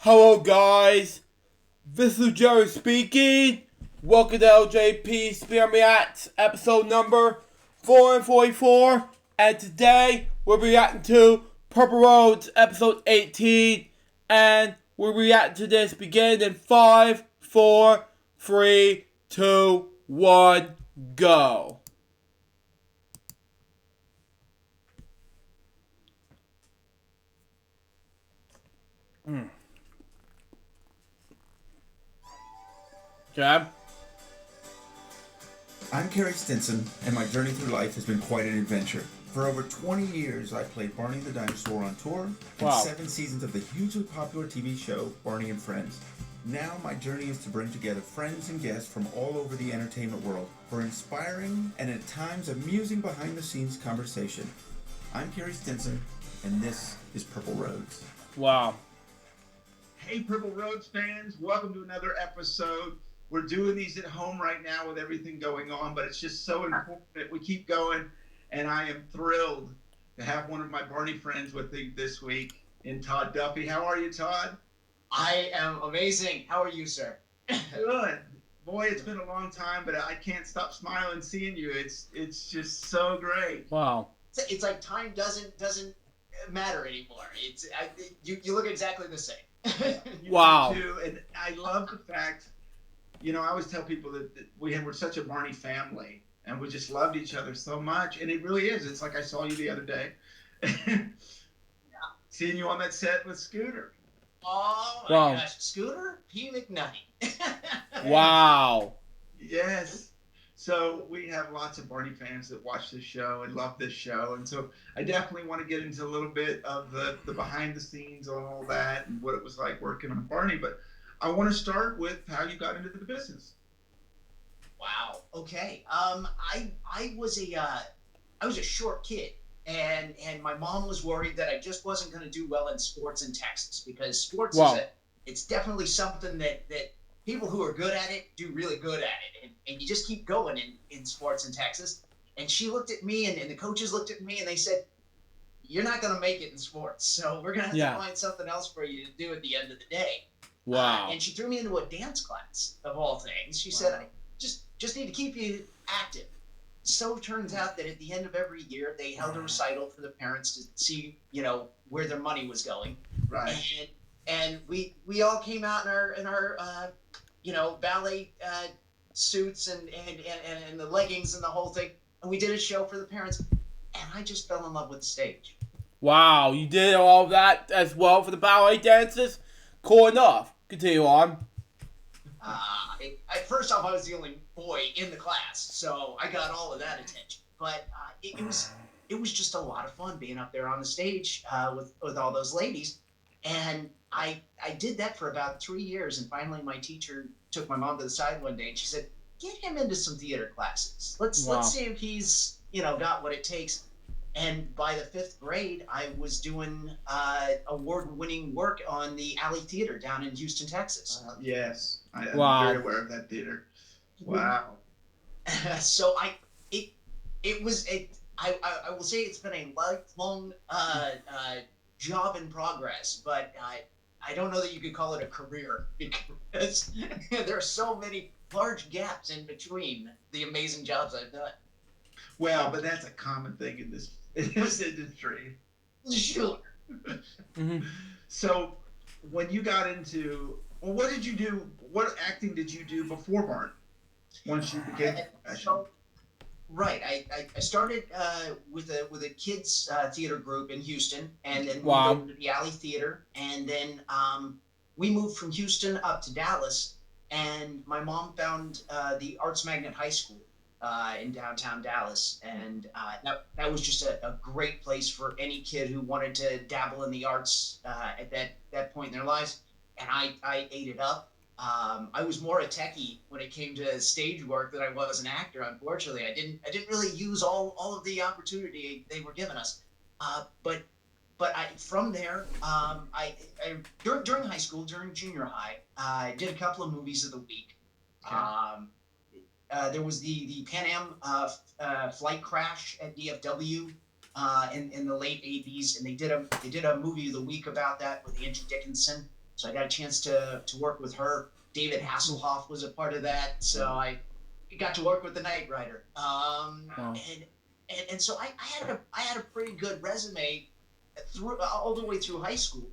Hello guys, this is Jerry speaking. Welcome to LJPCBM Reacts episode number 444. And today we're reacting to Purple Roads episode 18. And we're reacting to this beginning in 5, 4, 3, 2, 1, go. Okay. I'm Carrie Stinson, and my journey through life has been quite an adventure. For over 20 years, I played Barney the Dinosaur on tour, and 7 seasons of the hugely popular TV show, Barney and Friends. Now my journey is to bring together friends and guests from all over the entertainment world for inspiring and at times amusing behind-the-scenes conversation. I'm Carrie Stinson, and this is Purple Roads. Wow. Hey Purple Roads fans, welcome to another episode. We're doing these at home right now with everything going on, but it's just so important that we keep going. And I am thrilled to have one of my Barney friends with me this week in Todd Duffey. How are you, Todd? I am amazing. How are you, sir? Good. Boy, it's been a long time, but I can't stop smiling seeing you. It's just so great. Wow. It's like time doesn't matter anymore. You look exactly the same. Wow. Too, and I love the fact, I always tell people that we're such a Barney family, and we just loved each other so much, and it really is. It's like I saw you the other day, seeing you on that set with Scooter. Oh my gosh, Scooter P. McNutty. Wow. Yes. So we have lots of Barney fans that watch this show and love this show, and so I definitely want to get into a little bit of the behind the scenes on all that and what it was like working on Barney, but I want to start with how you got into the business. Wow. Okay. I was a short kid, and my mom was worried that I just wasn't going to do well in sports in Texas, because sports it's definitely something that people who are good at it do really good at it, and you just keep going in sports in Texas. And she looked at me, and the coaches looked at me, and they said, "You're not going to make it in sports, so we're going to have to find something else for you to do at the end of the day." Wow. And she threw me into a dance class, of all things. She said, "I just need to keep you active." So it turns out that at the end of every year, they held a recital for the parents to see, where their money was going. Right. And we all came out in our ballet suits and the leggings and the whole thing, and we did a show for the parents, and I just fell in love with the stage. Wow, you did all that as well for the ballet dances? Cool enough. Continue on. First off, I was the only boy in the class, so I got all of that attention. But it was just a lot of fun being up there on the stage with all those ladies. And I did that for about 3 years, and finally my teacher took my mom to the side one day, and she said, "Get him into some theater classes. Let's see if he's got what it takes." And by the 5th grade, I was doing award-winning work on the Alley Theater down in Houston, Texas. Yes, I'm very aware of that theater. Wow. So I will say it's been a lifelong job in progress, but I don't know that you could call it a career, because there are so many large gaps in between the amazing jobs I've done. Well, but that's a common thing in this industry. Sure. So when you got into, what did you do? What acting did you do before Barney? Once you became professional? Right. I started with a kids theater group in Houston, and then moved over to the Alley Theater, and then we moved from Houston up to Dallas, and my mom found the Arts Magnet High School in downtown Dallas, and that was just a great place for any kid who wanted to dabble in the arts at that point in their lives, and I ate it up. I was more a techie when it came to stage work than I was an actor. Unfortunately, I didn't really use all of the opportunity they were giving us. But from there, during high school, during junior high, I did a couple of movies of the week. There was the Pan Am flight crash at DFW in the late '80s, and they did a movie of the week about that with Angie Dickinson. So I got a chance to work with her. David Hasselhoff was a part of that, so I got to work with the Knight Rider. And so I had a pretty good resume through all the way through high school.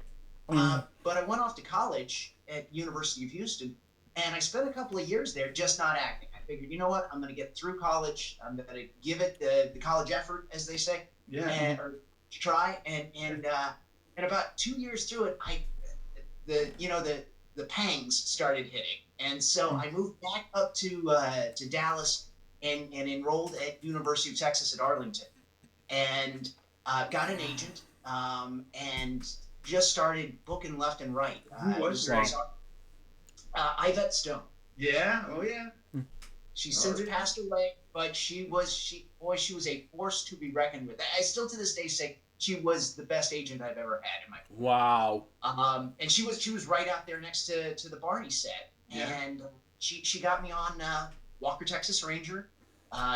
But I went off to college at University of Houston, and I spent a couple of years there just not acting. I figured, you know what, I'm going to get through college. I'm going to give it the college effort, as they say, or try. And about 2 years through it, the pangs started hitting, and so I moved back up to Dallas and enrolled at University of Texas at Arlington, and got an agent, and just started booking left and right. Who was that? Yvette Stone. Yeah. Oh yeah. She's since passed away, but she was a force to be reckoned with. I still to this day say she was the best agent I've ever had in my career. Wow. And she was right out there next to the Barney set. Yeah. And she got me on Walker Texas Ranger.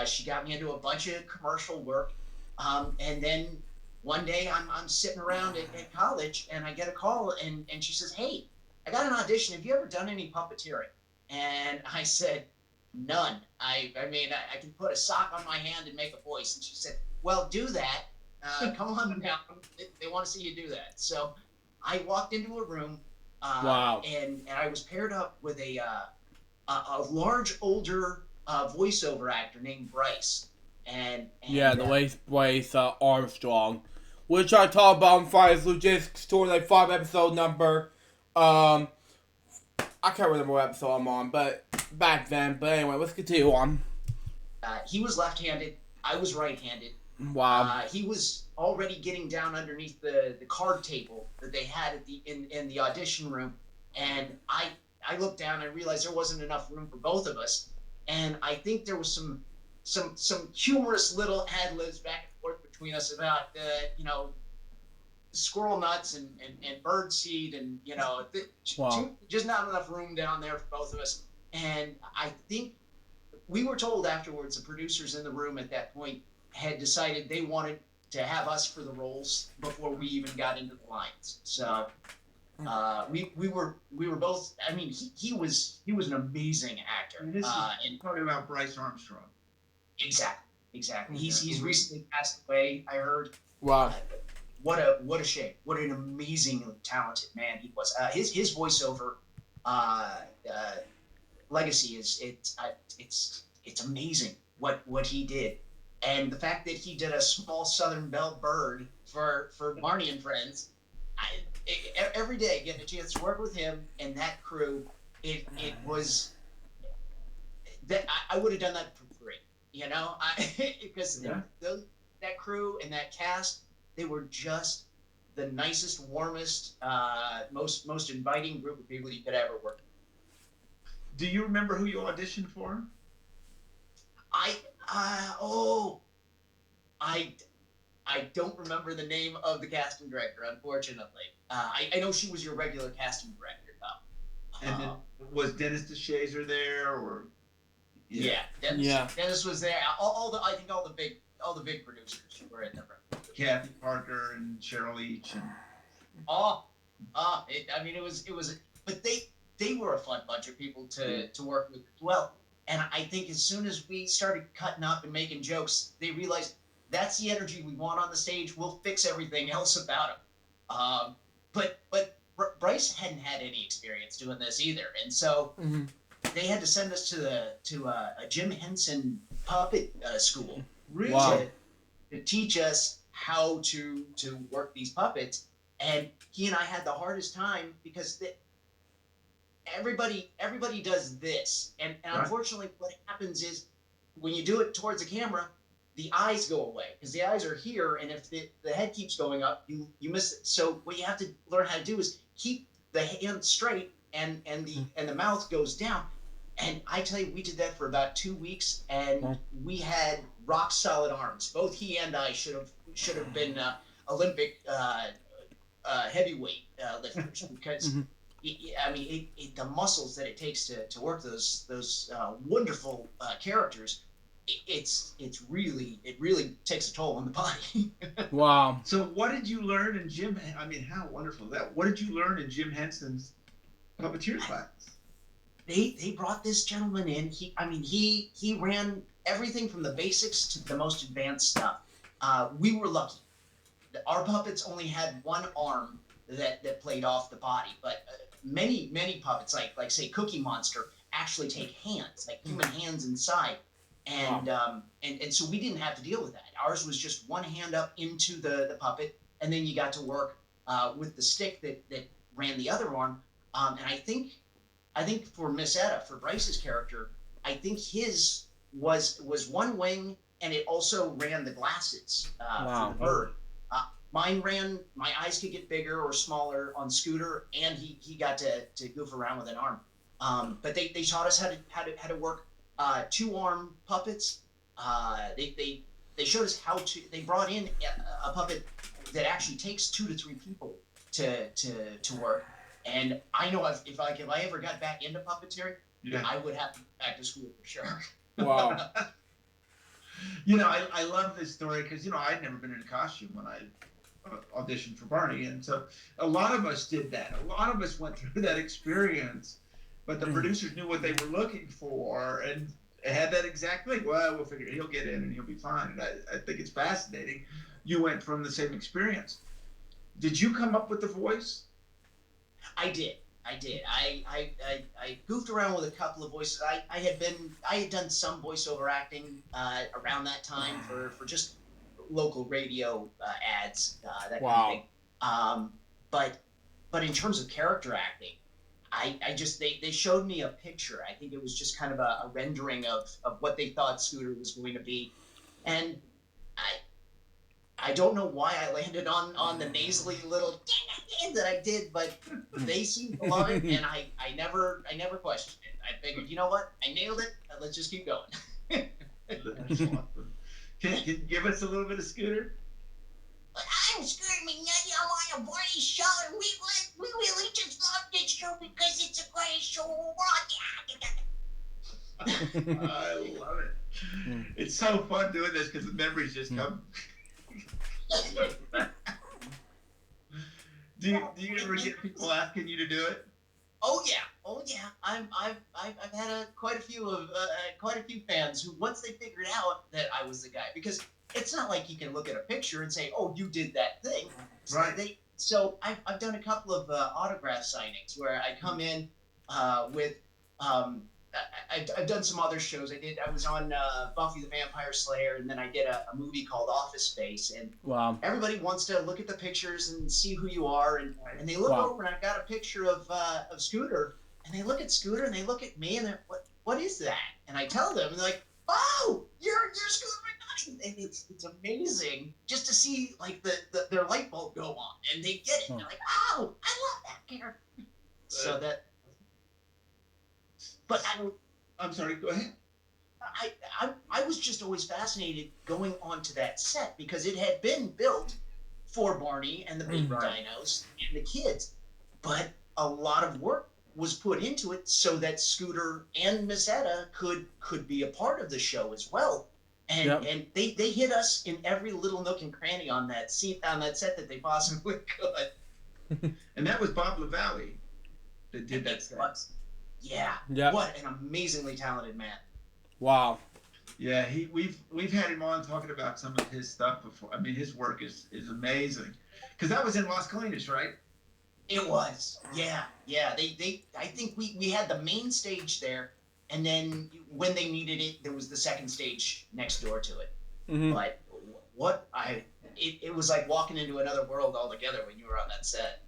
She got me into a bunch of commercial work. And then one day I'm sitting around at college, and I get a call, and she says, "Hey, I got an audition. Have you ever done any puppeteering?" And I said, "None. I mean, I can put a sock on my hand and make a voice." And she said, "Well, do that. Come on down. They want to see you do that." So I walked into a room, and I was paired up with a large, older voiceover actor named Bryce. And the Bryce Armstrong, which I talked about on Friday's Logistics 205 episode number. I can't remember what episode I'm on, but back then. But anyway, let's continue on. He was left-handed. I was right-handed. Wow. He was already getting down underneath the card table that they had at in the audition room, and I looked down and realized there wasn't enough room for both of us, and I think there was some humorous little ad-libs back and forth between us about squirrel nuts and bird seed, and just not enough room down there for both of us. And I think we were told afterwards, the producers in the room at that point had decided they wanted to have us for the roles before we even got into the lines. So we were both. I mean, he was an amazing actor. And this is talking about Bryce Armstrong. Exactly. He's recently passed away, I heard. Wow. What a shame. What an amazing, talented man he was. His voiceover legacy it's amazing what he did. And the fact that he did a small Southern Belle bird for Barney and Friends, every day getting a chance to work with him and that crew, it was that I would have done that for free, because that crew and that cast, they were just the nicest, warmest, most inviting group of people you could ever work with. Do you remember who you auditioned for? I don't remember the name of the casting director, unfortunately. I know she was your regular casting director, though. And then, was Dennis DeShazer there, or? Yeah, Dennis was there. I think all the big producers were in there. Kathy Parker and Cheryl Leach and. It was, but they were a fun bunch of people to work with as well. And I think as soon as we started cutting up and making jokes, they realized that's the energy we want on the stage. We'll fix everything else about him. But Bryce hadn't had any experience doing this either, and so they had to send us to a Jim Henson puppet school, really, to teach us how to work these puppets. And he and I had the hardest time because everybody does this, and unfortunately what happens is when you do it towards the camera, the eyes go away because the eyes are here, and if the head keeps going up, you miss it. So what you have to learn how to do is keep the hand straight and the mouth goes down. And I tell you, we did that for about 2 weeks, and we had rock solid arms. Both he and I should have been Olympic heavyweight lifters because the muscles that it takes to work those wonderful characters, it really takes a toll on the body. Wow. So what did you learn in Jim? I mean, how wonderful is that? What did you learn in Jim Henson's puppeteer class? They brought this gentleman in. He ran everything from the basics to the most advanced stuff. We were lucky. Our puppets only had one arm that played off the body, but many puppets, like say Cookie Monster, actually take hands, like human hands inside, and so we didn't have to deal with that. Ours was just one hand up into the puppet, and then you got to work with the stick that ran the other arm. And I think for Miss Etta, for Bryce's character, I think his was one wing, and it also ran the glasses for the bird. Mine ran, my eyes could get bigger or smaller on Scooter, and he got to goof around with an arm. But they taught us how to work 2-arm puppets. They showed us how to. They brought in a puppet that actually takes 2 to 3 people to work. And I know if I ever got back into puppeteering, I would have to go back to school for sure. Wow. I love this story because I'd never been in a costume when I auditioned for Barney, and so a lot of us did that. A lot of us went through that experience, but the producers knew what they were looking for and had that exact thing. Well, we'll figure he'll get in and he'll be fine. And I think it's fascinating. You went from the same experience. Did you come up with the voice? I did. I goofed around with a couple of voices. I had done some voiceover acting around that time for just local radio ads, that kind of thing. But in terms of character acting, they showed me a picture. I think it was just kind of a rendering of what they thought Scooter was going to be, and I don't know why I landed on the nasally little that I did, but they seemed to love it, and I never questioned it. I figured, you know what, I nailed it. Let's just keep going. That's awesome. Can you give us a little bit of Scooter? I'm Scooter McNutty. I'm on a Barney show, and we really just love this show because it's a great show. I love it. It's so fun doing this because the memories just come. Do you ever get people asking you to do it? Oh yeah. I've had quite a few fans who, once they figured out that I was the guy, because it's not like you can look at a picture and say, oh, you did that thing. Right. So I've done a couple of autograph signings where I come in with I've done some other shows. I was on Buffy the Vampire Slayer, and then I did a movie called Office Space. And everybody wants to look at the pictures and see who you are, and they look over, and I've got a picture of Scooter, and they look at Scooter, and they look at me, and they're, what is that? And I tell them, and they're like, oh, you're Scooter McNutty. And it's amazing just to see like their light bulb go on, and they get it. And they're like, oh, I love that character. So that. But I'm sorry, go ahead. I was just always fascinated going onto that set because it had been built for Barney and the baby dinos and the kids, but a lot of work was put into it so that Scooter and Miss Etta could be a part of the show as well. And they hit us in every little nook and cranny on that set that they possibly could. And that was Bob LaValle that did that set. Yeah. What an amazingly talented man. Wow. Yeah, we've had him on talking about some of his stuff before. I mean, his work is amazing. Because that was in Las Colinas, right? It was. Yeah. I think we had the main stage there, and then when they needed it, there was the second stage next door to it. Mm-hmm. But it was like walking into another world altogether when you were on that set.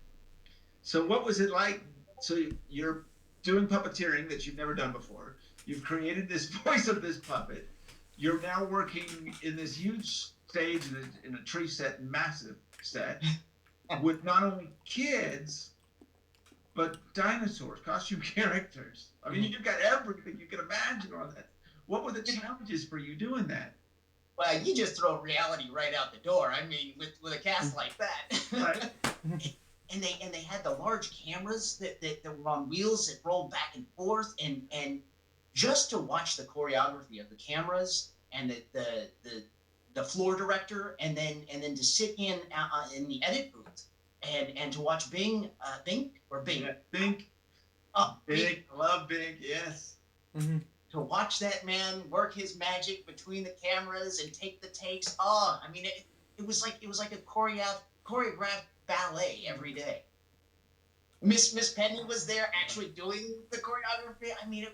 So what was it like? So you're doing puppeteering that you've never done before. You've created this voice of this puppet. You're now working in this huge stage in a tree set, massive set, with not only kids, but dinosaurs, costume characters. I mean, you've got everything you can imagine on that. What were the challenges for you doing that? Well, you just throw reality right out the door. I mean, with a cast like that. Right. And they had the large cameras that were on wheels that rolled back and forth, and just to watch the choreography of the cameras and the floor director, and then to sit in the edit booth and to watch Bing Big, love Big, yes. Mm-hmm. To watch that man work his magic between the cameras and take the takes. Oh, I mean, it was like a choreographed ballet every day. Miss Penny was there actually doing the choreography. I mean, it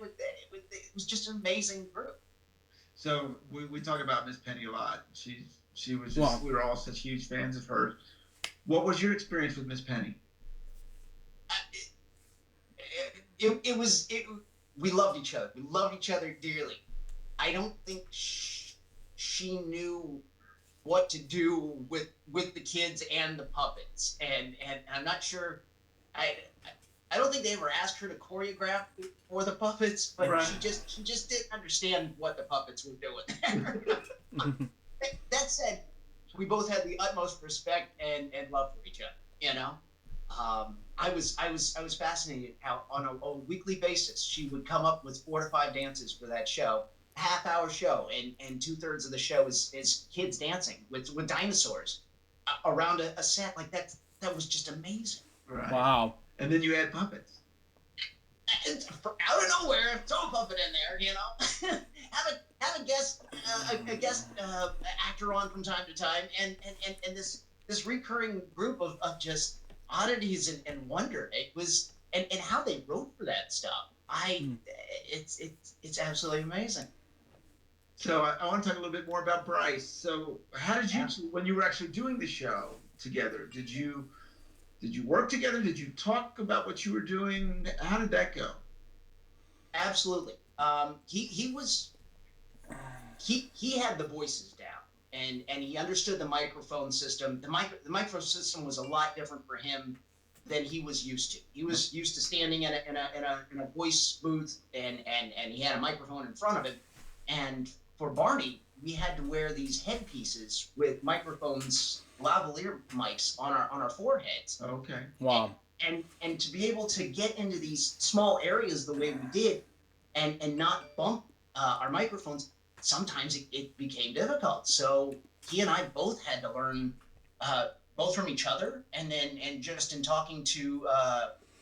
was just an amazing group. So we talk about Miss Penny a lot. She was just, we were all such huge fans of hers. What was your experience with Miss Penny? We loved each other. We loved each other dearly. I don't think she knew what to do with the kids and the puppets, and I'm not sure. I don't think they ever asked her to choreograph for the puppets, but right. she just didn't understand what the puppets were doing. That said, we both had the utmost respect and love for each other. You know, I was fascinated how on a weekly basis she would come up with 4 to 5 dances for that show, half-hour show, and 2/3 of the show is kids dancing with dinosaurs around a set like that. That was just amazing. Right. Wow. And then you had puppets. Out of nowhere, throw a puppet in there, you know. have a guest actor on from time to time, and this recurring group of just oddities and wonder. It was and how they wrote for that stuff. It's absolutely amazing. So I want to talk a little bit more about Bryce. So how did you, when you were actually doing the show together, did you work together? Did you talk about what you were doing? How did that go? Absolutely. He had the voices down, and he understood the microphone system. The microphone system was a lot different for him than he was used to. He was used to standing in a voice booth, and he had a microphone in front of him. And for Barney, we had to wear these headpieces with microphones, lavalier mics on our foreheads. Okay. Wow. And to be able to get into these small areas the way we did, and not bump our microphones, sometimes it became difficult. So he and I both had to learn both from each other, and just in talking to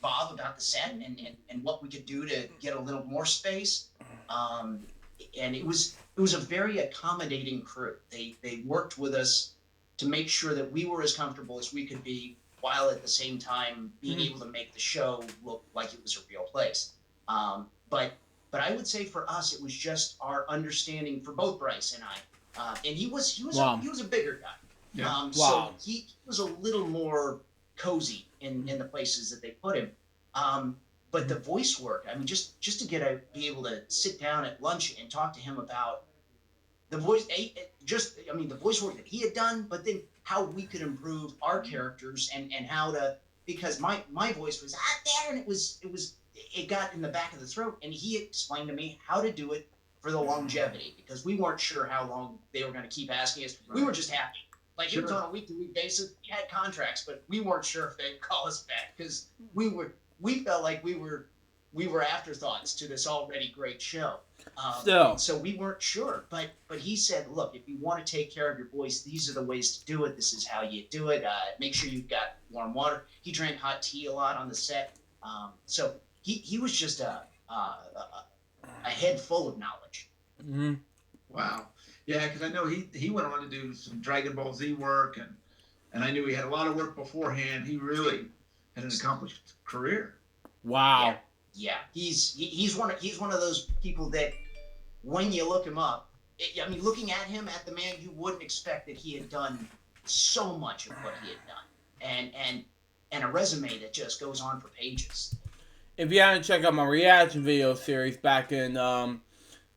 Bob about the set and what we could do to get a little more space. And it was a very accommodating crew. They worked with us to make sure that we were as comfortable as we could be, while at the same time being able to make the show look like it was a real place. But I would say for us, it was just our understanding for both Bryce and I. And he was a bigger guy. Yeah. So he was a little more cozy in the places that they put him. But the voice work, I mean, just to be able to sit down at lunch and talk to him about the voice, the voice work that he had done, but then how we could improve our characters and how to, because my voice was out there and it got in the back of the throat, and he explained to me how to do it for the longevity, because we weren't sure how long they were going to keep asking us. We were just happy. Like, it was on a week-to-week basis. We had contracts, but we weren't sure if they'd call us back, because we felt like we were afterthoughts to this already great show. So we weren't sure, but he said, look, if you want to take care of your voice, these are the ways to do it. This is how you do it. Make sure you've got warm water. He drank hot tea a lot on the set. So he was just a head full of knowledge. Mm-hmm. Wow. Yeah, because I know he went on to do some Dragon Ball Z work, and I knew he had a lot of work beforehand. He really had an accomplished career. Wow. Yeah. He's one of those people that when you look him up, looking at him, at the man, you wouldn't expect that he had done so much of what he had done, and a resume that just goes on for pages. If you haven't checked out my reaction video series back in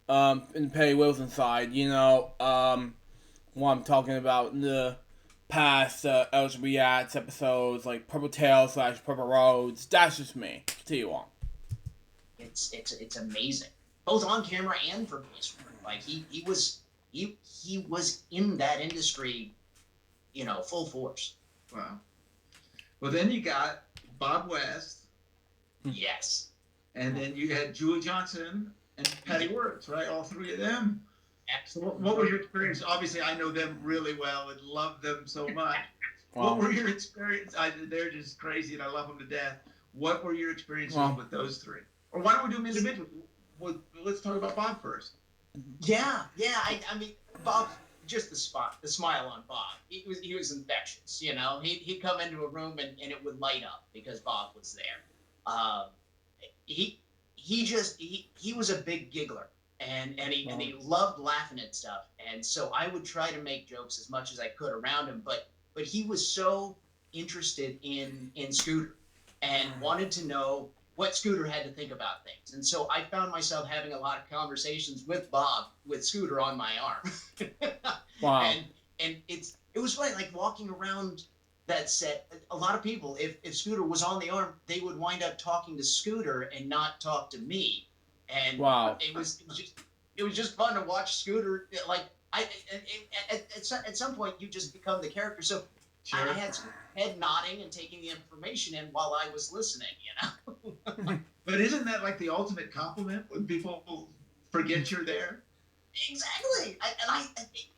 Perry Wilson side, what I'm talking about in the past LJPCBM episodes, like Purple Tail / Purple Roads, that's just me. To you all. It's amazing, both on camera and for voice work. Like he was in that industry, full force. Wow. Well, then you got Bob West. Yes. And then you had Julie Johnson and Patty Wirtz, right? All three of them. Absolutely. What was your experience? Obviously, I know them really well and love them so much. Wow. What were your experience? They're just crazy, and I love them to death. What were your experiences Well, with those three? Or why don't we do them individually? Well, let's talk about Bob first. Yeah. I mean, Bob, just the smile on Bob. He was infectious. You know, he'd come into a room and it would light up because Bob was there. He was a big giggler, and he loved laughing at stuff. And so I would try to make jokes as much as I could around him, but he was so interested in Scooter and wanted to know what Scooter had to think about things. And so I found myself having a lot of conversations with Bob with Scooter on my arm. Wow. And it was funny, like walking around that set. A lot of people, if Scooter was on the arm, they would wind up talking to Scooter and not talk to me. And wow. it was just fun to watch Scooter. Like at some point you just become the character. So Sure. I had some head nodding and taking the information in while I was listening, you know. But isn't that like the ultimate compliment when people forget you're there? Exactly.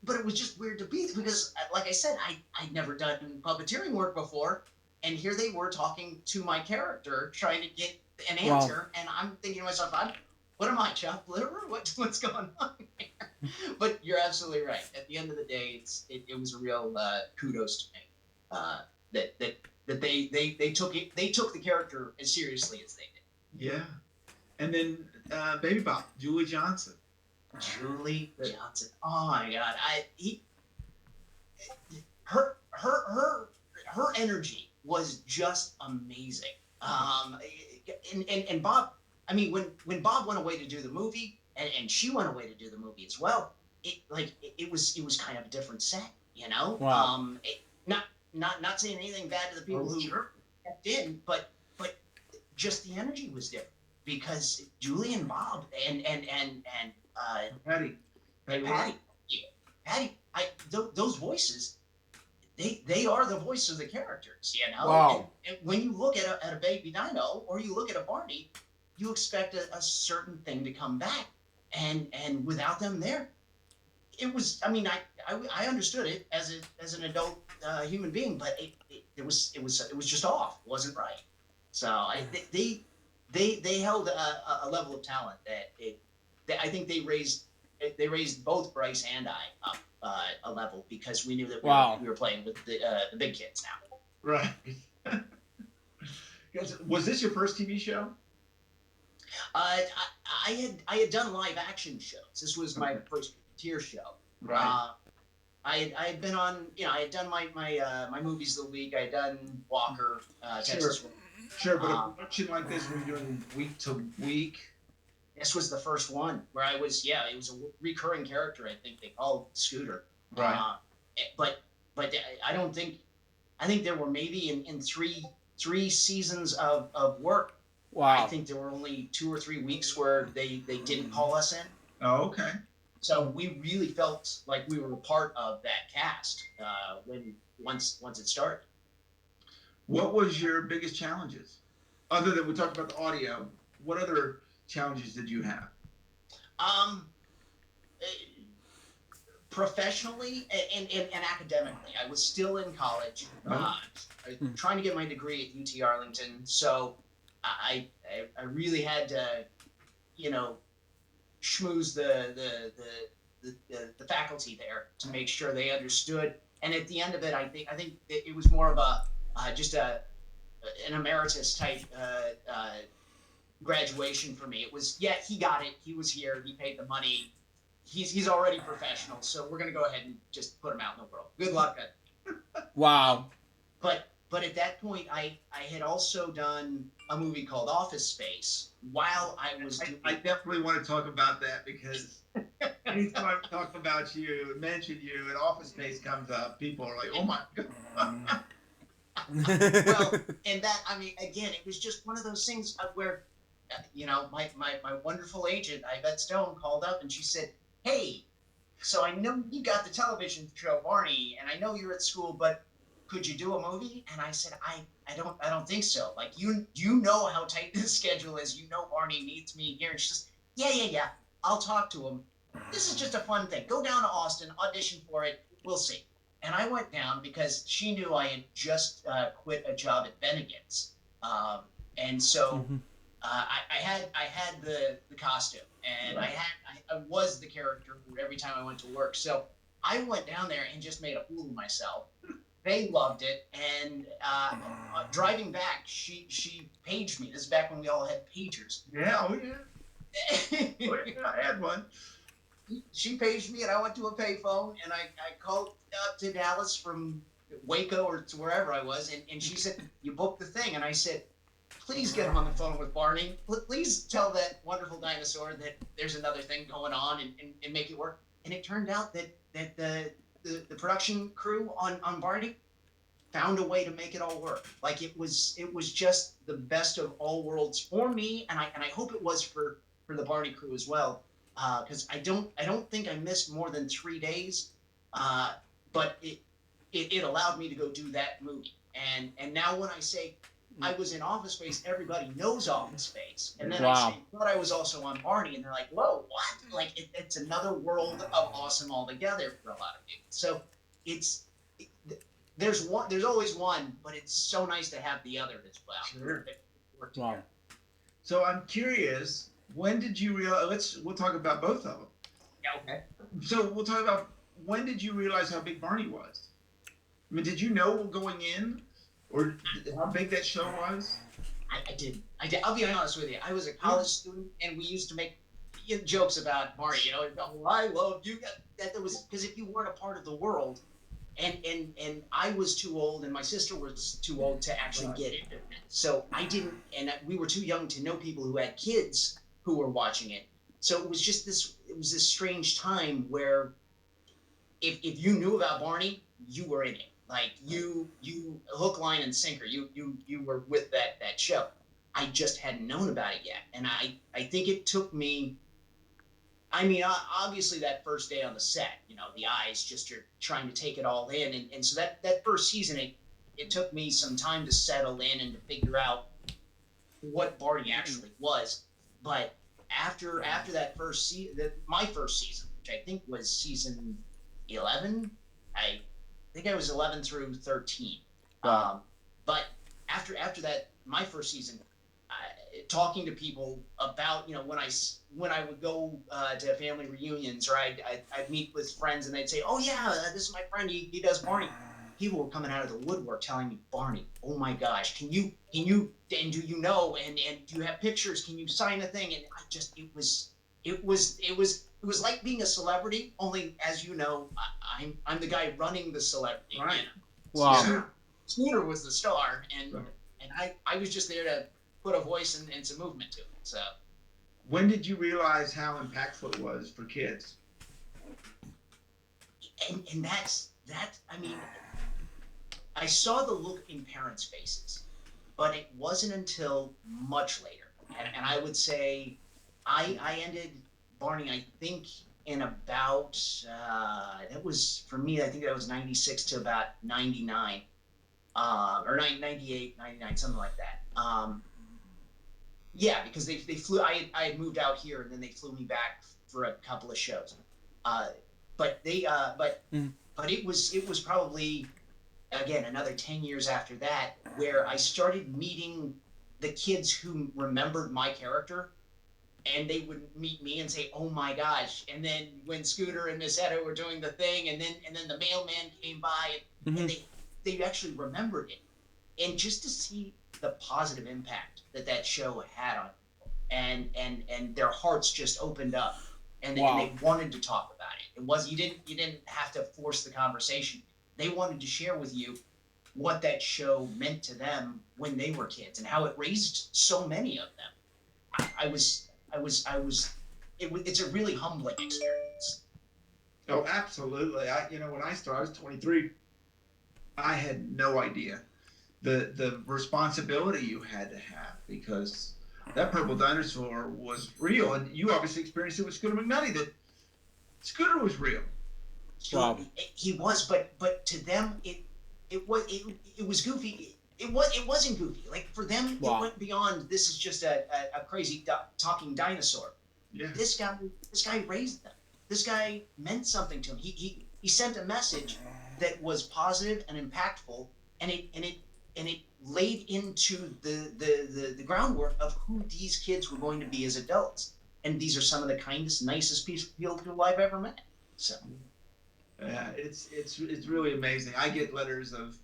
But it was just weird to be, because, like I said, I'd never done puppeteering work before, and here they were talking to my character, trying to get an answer, and I'm thinking to myself, what am I, chopped liver? What's going on here? But you're absolutely right. At the end of the day, it was a real kudos to me. That they took the character as seriously as they did. Yeah. And then Baby Bob, Julie Johnson. Julie Johnson. Oh my God. Her energy was just amazing. And Bob, I mean, when Bob went away to do the movie, and she went away to do the movie as well, it was kind of a different set, you know? Wow. Not saying anything bad to the people who kept in, but just the energy was different, because Julie and Bob and Patty. Patty, those voices, they are the voice of the characters, you know. Wow. And when you look at a Baby Dino, or you look at a Barney, you expect a certain thing to come back, and without them there, it was. I mean, I understood it as an adult human being, but it was just off. It wasn't right. So they held a level of talent that I think they raised both Bryce and I up a level, because we knew that we were playing with the big kids now. Right. Was this your first TV show? I had done live action shows. This was my first tier show. Right. I had been on, I had done my movies of the week. I had done Walker, Texas. Sure, but a production like this, where you're doing week to week. This was the first one where it was a recurring character. I think they called Scooter. Right. But I think there were maybe in three seasons of work. Wow. I think there were only 2 or 3 weeks where they didn't call us in. Oh, okay. So we really felt like we were a part of that cast once it started. What was your biggest challenges? Other than we talked about the audio, what other challenges did you have? Professionally and academically, I was still in college, trying to get my degree at UT Arlington. So I really had to, schmooze the faculty there to make sure they understood. And at the end of it, I think it was more of an emeritus type graduation for me. It was, he got it. He was here. He paid the money. He's already professional. So we're going to go ahead and just put him out in the world. Good luck. Wow. But at that point, I had also done a movie called Office Space while I was doing... I definitely want to talk about that, because anytime I talk about you and mention you and Office Space comes up, people are like, oh my God. Well, and that, I mean, again, it was just one of those things where, my wonderful agent, Yvette Stone, called up and she said, hey, so I know you got the television show Barney, and I know you're at school, but could you do a movie? And I said, I don't think so. Like, you know how tight this schedule is. You know Barney needs me here. And she says, yeah. I'll talk to him. This is just a fun thing. Go down to Austin, audition for it. We'll see. And I went down because she knew I had just quit a job at Bennigan's. And so I had the costume, and I was the character every time I went to work. So I went down there and just made a fool of myself. They loved it, and driving back, she paged me. This is back when we all had pagers. Yeah, oh yeah. I had one. She paged me, and I went to a payphone, and I called up to Dallas from Waco or to wherever I was, and she said, "You booked the thing," and I said, "Please get him on the phone with Barney. Please tell that wonderful dinosaur that there's another thing going on and make it work." And it turned out that the production crew on Barney found a way to make it all work. Like it was just the best of all worlds for me, and I hope it was for the Barney crew as well. Because I don't think I missed more than 3 days, but it allowed me to go do that movie. And now when I say I was in Office Space, everybody knows Office Space. And then I say, but I was also on Barney, and they're like, whoa, what? Like it's another world of awesome altogether for a lot of people. So there's always one, but it's so nice to have the other as well. Sure. Wow. So I'm curious, when did you realize? We'll talk about both of them. Yeah, okay. So we'll talk about, when did you realize how big Barney was? I mean, did you know going in, or how big that show was? I did. I'll be honest with you. I was a college student, and we used to make jokes about Barney. You know, "Oh, I love you." That was because if you weren't a part of the world, and I was too old, and my sister was too old to actually get it. So I didn't, and we were too young to know people who had kids who were watching it. So it was just this strange time where if you knew about Barney, you were in it. Like you hook, line, and sinker. You were with that show. I just hadn't known about it yet, and I think it took me. I mean, obviously that first day on the set, you know, the eyes just are trying to take it all in, and so that first season, it took me some time to settle in and to figure out what Barney actually was. But after that first season, my first season, which I think was season 11, I think I was 11 through 13. Wow. But after that, my first season, talking to people about, you know, when I would go to family reunions, or I'd meet with friends, and they'd say, "Oh yeah, this is my friend. He does Barney." People were coming out of the woodwork telling me, "Barney, oh my gosh, can you and do you know and do you have pictures? Can you sign a thing?" And I just it was like being a celebrity. Only, as you know, I'm the guy running the celebrity. Right. Wow. Scooter was the star, and I was just there to put a voice and some movement to it. So When did you realize how impactful it was for kids? and that's I mean, I saw the look in parents' faces, but it wasn't until much later. And I would say I ended Barney, I think, in about that was, for me, I think that was 96 to about 99, or 98, 99, something like that. Yeah, because they flew. I had moved out here, and then they flew me back for a couple of shows. But it was probably, again, another 10 years after that, where I started meeting the kids who remembered my character, and they would meet me and say, "Oh my gosh!" And then when Scooter and Miss Etta were doing the thing, and then the mailman came by, and they actually remembered it, and just to see the positive impact that show had on people, and their hearts just opened up, and they wanted to talk about it. It was you didn't have to force the conversation. They wanted to share with you what that show meant to them when they were kids, and how it raised so many of them. It's a really humbling experience. Oh, absolutely. When I started, I was 23. I had no idea the responsibility you had to have, because that purple dinosaur was real, and you obviously experienced it with Scooter McNutty. That Scooter was real. Wow. He was, but to them it was goofy. It wasn't goofy. Like for them, it went beyond. This is just a crazy talking dinosaur. Yeah. This guy raised them. This guy meant something to him. He sent a message that was positive and impactful, and and it laid into the groundwork of who these kids were going to be as adults. And these are some of the kindest, nicest people I've ever met. So. Yeah, it's really amazing. I get letters of,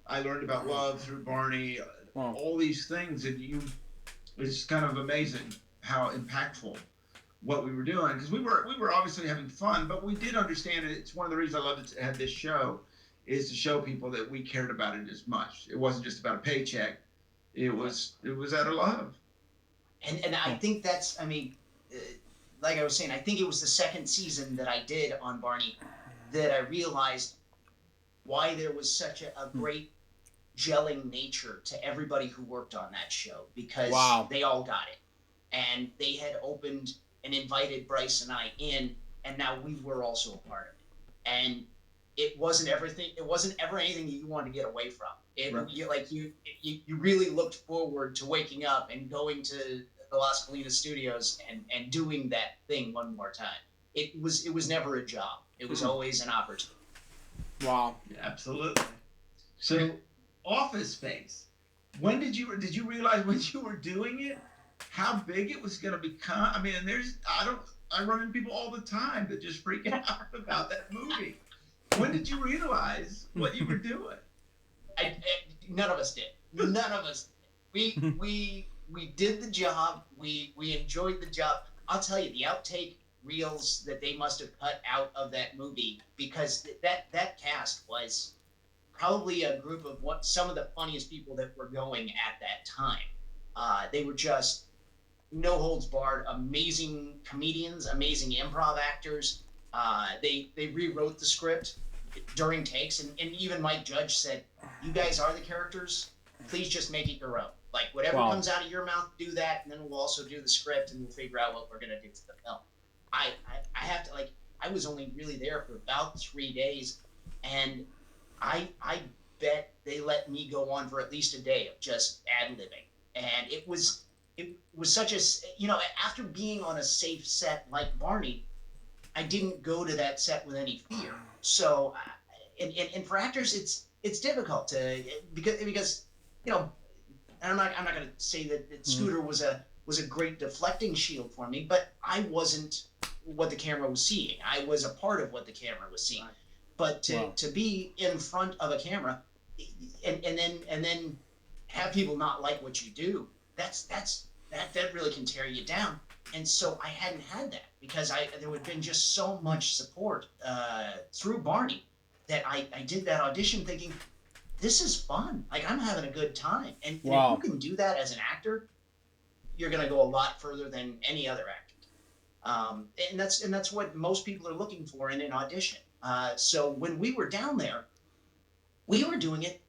I learned about love through Barney, all these things, and it's kind of amazing how impactful what we were doing, because we were obviously having fun, but we did understand it. It's one of the reasons I love to have this show, is to show people that we cared about it as much. It wasn't just about a paycheck. It was out of love. And I think that's, I mean, like I was saying, I think it was the second season that I did on Barney that I realized why there was such a great gelling nature to everybody who worked on that show, because they all got it. And they had opened and invited Bryce and I in, and now we were also a part of it. And it wasn't everything. It wasn't ever anything that you wanted to get away from. You really looked forward to waking up and going to the Las Colinas studios and doing that thing one more time. It was never a job. It was always an opportunity. Wow. Yeah, absolutely. So, Office Space. When did you realize when you were doing it how big it was going to become? I mean, I run into people all the time that just freak out about that movie. When did you realize what you were doing? None of us did. None of us. We did the job. We enjoyed the job. I'll tell you, the outtake reels that they must have cut out of that movie, because that cast was probably a group of some of the funniest people that were going at that time. They were just no holds barred, amazing comedians, amazing improv actors. They rewrote the script during takes, and even Mike Judge said, "You guys are the characters. Please just make it your own. Like, whatever comes out of your mouth, do that, and then we'll also do the script, and we'll figure out what we're gonna do to the film." I have to, like, I was only really there for about 3 days, and I bet they let me go on for at least a day of just ad-libbing. And it was such a, after being on a safe set like Barney, I didn't go to that set with any fear. So, and for actors, it's difficult to, because and I'm not going to say that Scooter was a great deflecting shield for me, but I wasn't what the camera was seeing. I was a part of what the camera was seeing. But to be in front of a camera and then have people not like what you do, that really can tear you down. And so I hadn't had that, because there would have been just so much support through Barney that I did that audition thinking, this is fun. Like, I'm having a good time. And if you can do that as an actor, you're going to go a lot further than any other actor. And that's what most people are looking for in an audition. So when we were down there, we were doing it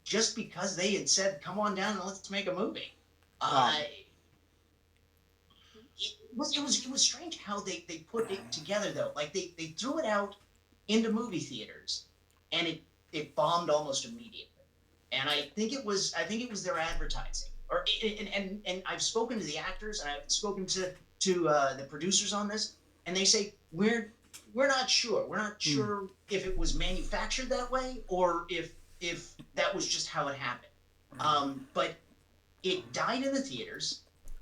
just because they had said, "Come on down and let's make a movie." It was strange how they put it together, though. Like, they threw it out into movie theaters, and it bombed almost immediately. And I think it was their advertising. And I've spoken to the actors, and I've spoken to the producers on this, and they say, we're not sure. We're not sure if it was manufactured that way or if that was just how it happened. But it died in the theaters,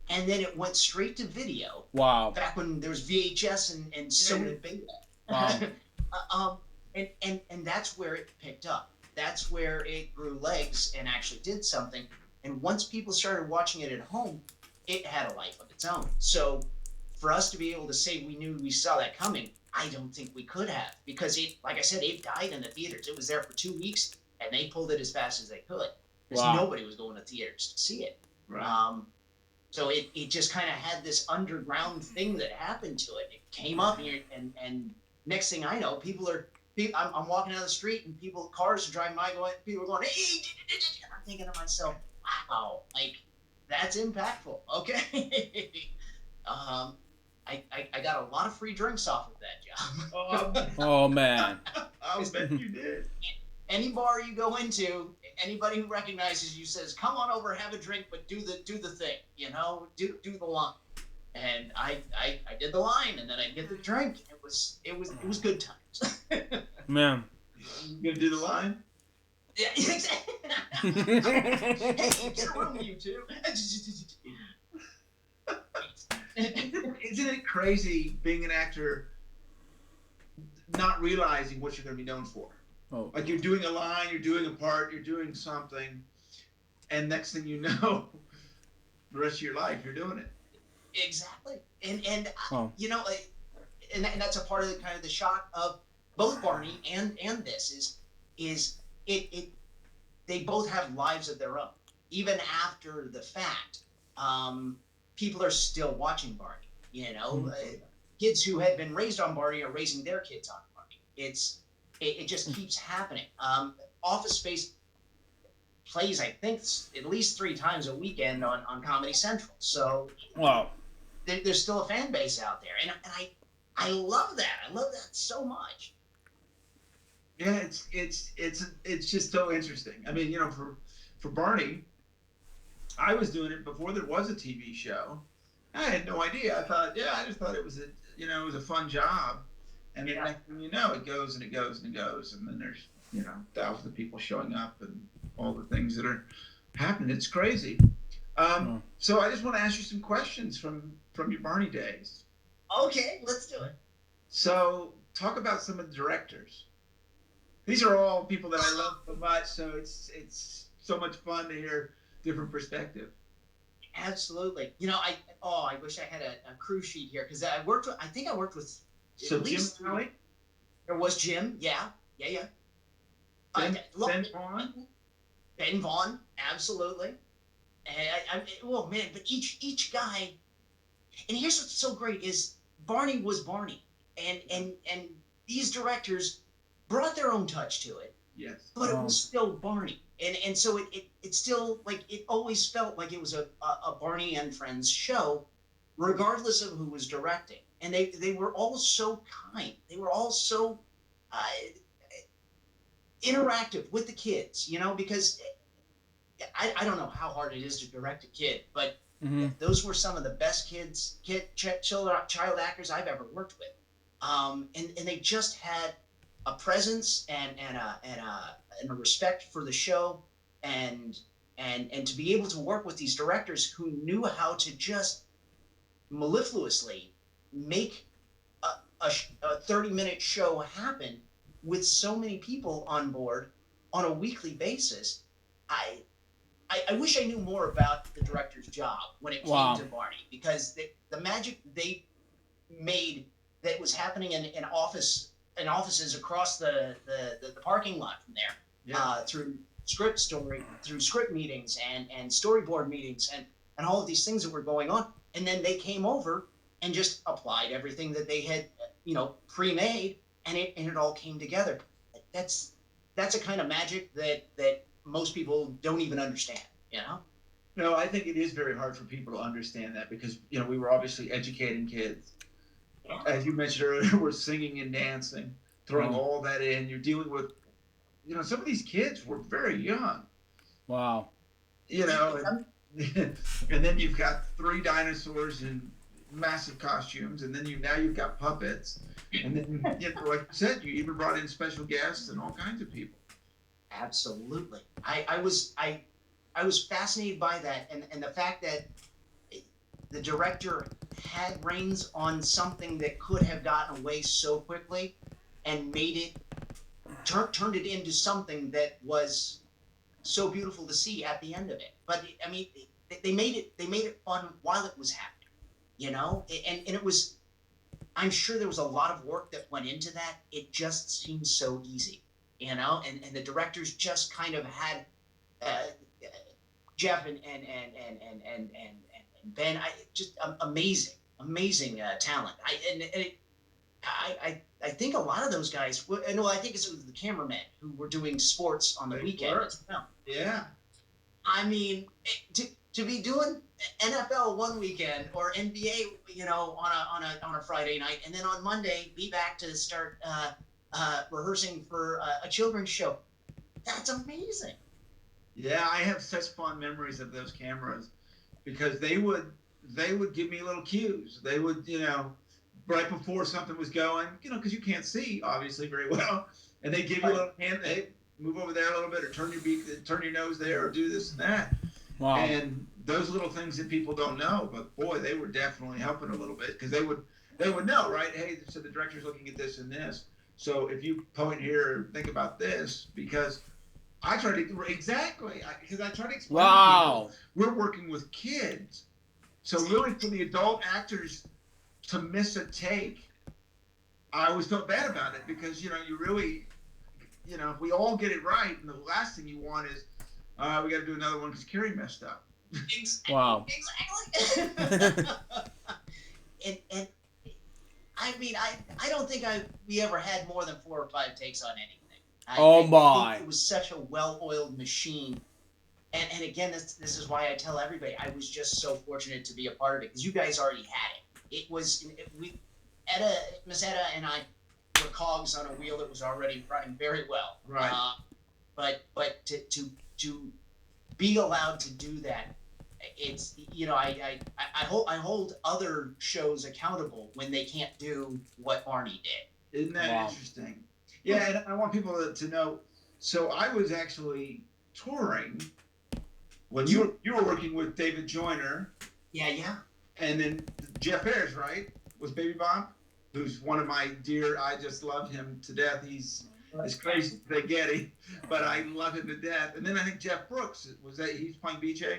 and then it went straight to video. Wow. Back when there was VHS and Sony Beta. Wow. And that's where it picked up. That's where it grew legs and actually did something. And once people started watching it at home, it had a life of its own. So for us to be able to say we saw that coming, I don't think we could have, because like I said, it died in the theaters. It was there for 2 weeks, and they pulled it as fast as they could, because nobody was going to theaters to see it. Right. So it just kind of had this underground thing that happened to it. It came up, and next thing I know, I'm walking down the street, and cars are driving by, people are going, "Hey!" I'm thinking to myself, wow, like, that's impactful. Okay. I got a lot of free drinks off of that job. Oh man. I bet you did. Any bar you go into, anybody who recognizes you says, "Come on over, have a drink, but do the thing, do the line." And I did the line, and then I get the drink. It was good times. Man. You gonna do the line? Yeah, exactly. Hey, get a room, you two. Isn't it crazy being an actor, not realizing what you're going to be known for? Oh. Like you're doing a line, you're doing a part, you're doing something, and next thing you know, the rest of your life you're doing it. Exactly, and you know, and that's a part of the kind of the shock of both Barney and this is it they both have lives of their own. Even after the fact, people are still watching Barney. You know, kids who had been raised on Barney are raising their kids on Barney. It just keeps happening. Office Space plays, I think, at least 3 times a weekend on Comedy Central. So Wow. There's still a fan base out there, and I love that. I love that so much. Yeah, it's just so interesting. I mean, you know, for Barney, I was doing it before there was a TV show. I had no idea. I just thought it was it was a fun job. And then next thing you know, it goes and it goes and it goes, and then there's thousands of people showing up and all the things that are happening. It's crazy. So I just want to ask you some questions from your Barney days. Okay, let's do it. So talk about some of the directors. These are all people that I love so much, so it's so much fun to hear different perspective. Absolutely. You know, I wish I had a crew sheet here because I think I worked with So Jim Alley? There was Jim, yeah. Ben Vaughn? Ben Vaughn, absolutely. And well, man, but each guy, and here's what's so great is Barney was Barney, and these directors brought their own touch to it. Yes. But it was still Barney, and so it still, like, it always felt like it was a Barney and Friends show, regardless of who was directing. And they were all so kind. They were all so interactive with the kids, because I don't know how hard it is to direct a kid, but those were some of the best child actors I've ever worked with. And they just had a presence and a respect for the show, and to be able to work with these directors who knew how to just mellifluously make a 30-minute show happen with so many people on board on a weekly basis. I wish I knew more about the director's job when it came to Barney, because the magic they made that was happening in offices across the parking lot from there, through script meetings and storyboard meetings and all of these things that were going on, and then they came over and just applied everything that they had pre-made, and it all came together. That's a kind of magic that most people don't even understand. No, I think it is very hard for people to understand that, because we were obviously educating kids. As you mentioned earlier, we're singing and dancing, throwing all that in. You're dealing with, some of these kids were very young. Wow. And then you've got 3 dinosaurs in massive costumes, and then you've got puppets, and then like you said, you even brought in special guests and all kinds of people. Absolutely. I was fascinated by that, and the fact that the director had reins on something that could have gotten away so quickly, and made it turned it into something that was so beautiful to see at the end of it. But I mean, they made it fun while it was happening, and it was. I'm sure there was a lot of work that went into that. It just seemed so easy, and the directors just kind of had Jeff and Ben. Just amazing talent. I think a lot of those guys. No, I think it was the cameramen who were doing sports on the weekend. Yeah. I mean, to be doing NFL one weekend or NBA, on a Friday night, and then on Monday be back to start rehearsing for a children's show. That's amazing. Yeah, I have such fond memories of those cameras, because they would give me little cues. They would, right before something was going, because you can't see obviously very well, and they give you a little hand. Hey, move over there a little bit, or turn your nose there, or do this and that. Wow. And those little things that people don't know, but boy, they were definitely helping a little bit, because they would know, right? Hey, so the director's looking at this and this. So if you point here, think about this, because I try to explain to people, we're working with kids. So really, for the adult actors to miss a take, I always felt bad about it, because you really, if we all get it right, and the last thing you want is we got to do another one because Carrie messed up. Exactly. Wow. Exactly. and I mean, I don't think we ever had more than 4 or 5 takes on anything. I think it was such a well-oiled machine. And again, this is why I tell everybody, I was just so fortunate to be a part of it, because you guys already had it. It was, Miss Etta and I were cogs on a wheel that was already running very well. Right. But to be allowed to do that, it's, I hold other shows accountable when they can't do what Barney did. Isn't that interesting? Yeah, and I want people to know. So I was actually touring when you were working with David Joyner. Yeah. And then Jeff Ayers, right, was Baby Bob, who's one of my dear. I just love him to death. He's as crazy as they get him, but I love him to death. And then I think Jeff Brooks he's playing BJ.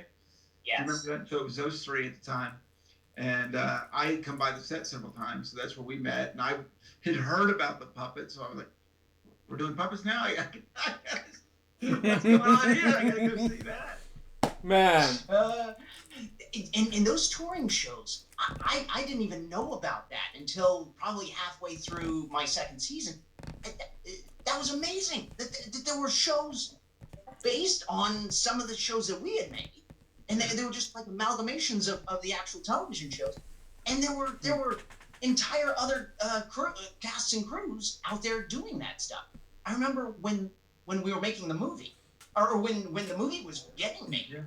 Yes. Remember that? So it was those 3 at the time. And I had come by the set several times, so that's where we met. And I had heard about the puppets, so I was like, we're doing puppets now? What's going on here? I gotta go see that. Man. In those touring shows, I didn't even know about that until probably halfway through my 2nd season. That was amazing. There were shows based on some of the shows that we had made. And they were just like amalgamations of the actual television shows. And there were entire other casts and crews out there doing that stuff. I remember when we were making the movie, or when the movie was getting made,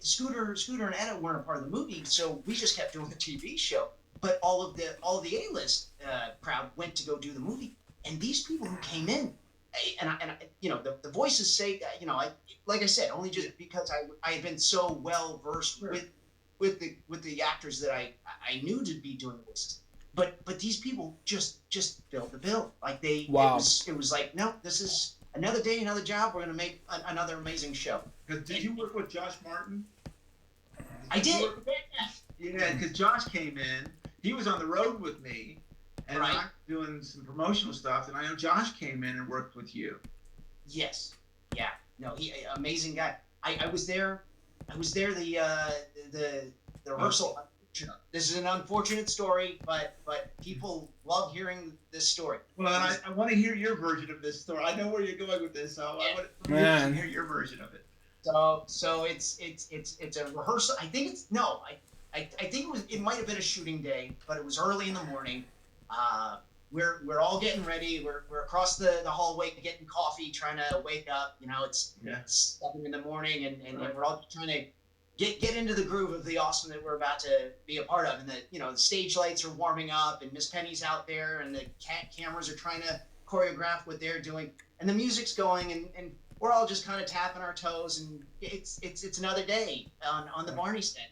Scooter and Etta weren't a part of the movie, so we just kept doing the TV show. But all of the A-list crowd went to go do the movie, and these people who came in, and the voices say, like I said, only just because I had been so well versed with the actors that I knew to be doing voices. But these people just filled the bill. Like it was like, no, this is another day, another job. We're gonna make another amazing show. Did you work with Josh Martin? I did. Yeah, because Josh came in. He was on the road with me, and Right. I'm doing some promotional stuff. And I know Josh came in and worked with you. Yes. Yeah. No, he amazing guy. I was there. The rehearsal. This is an unfortunate story, but people love hearing this story. Well, I want to hear your version of this story. I know where you're going with this, so I want to hear your version of it. So it's a rehearsal. I think it might have been a shooting day, but it was early in the morning. We're all getting ready. We're across the hallway getting coffee, trying to wake up. It's 7 in the morning, and we're all trying to get into the groove of the awesome that we're about to be a part of. And the stage lights are warming up, and Miss Penny's out there, and the cameras are trying to choreograph what they're doing, and the music's going, and we're all just kind of tapping our toes, and it's another day on the Barney set.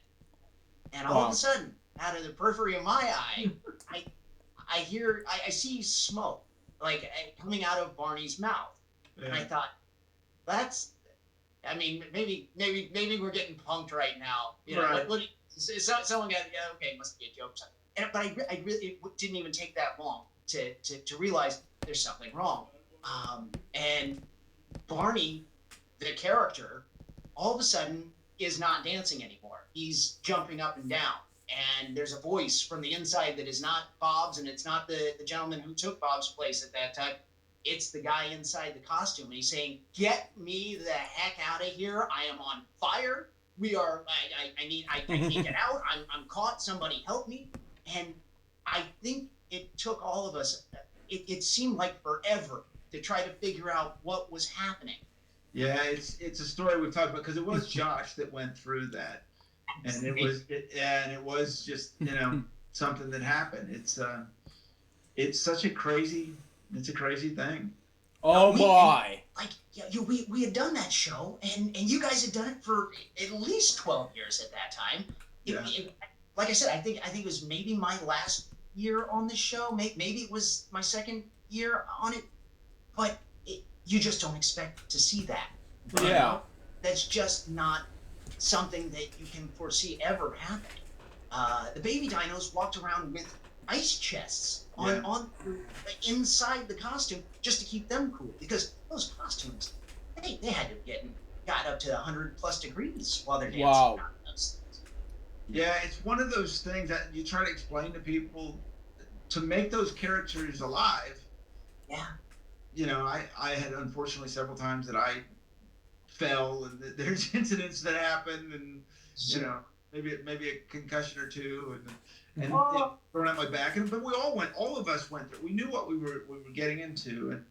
And all of a sudden, out of the periphery of my eye, I see smoke coming out of Barney's mouth, and I thought, maybe we're getting punked right now. Right. Someone got okay, must be a joke. But I really, it didn't even take that long to realize there's something wrong. And Barney, the character, all of a sudden is not dancing anymore. He's jumping up and down. And there's a voice from the inside that is not Bob's, and it's not the gentleman who took Bob's place at that time. It's the guy inside the costume, and he's saying, "Get me the heck out of here! I am on fire. I can't get out. I'm caught. Somebody help me!" And I think it took all of us. It seemed like forever to try to figure out what was happening. Yeah, it's a story we've talked about, because it was Josh that went through that, and it was just something that happened. It's such a crazy thing. Oh my! We had done that show, and you guys had done it for at least 12 years at that time. Like I said, I think it was maybe my last year on the show. Maybe it was my second year on it, but you just don't expect to see that. Yeah. You know? That's just not something that you can foresee ever happening. The baby dinos walked around with ice chests on inside the costume just to keep them cool, because those costumes they had to got up to 100+ degrees while they're dancing. Wow. Those things. Yeah, it's one of those things that you try to explain to people to make those characters alive. Yeah. You know, I had unfortunately several times that I fell, and there's incidents that happen, and you know, maybe a concussion or two, and thrown out my back, but all of us went through. We knew what we were getting into, and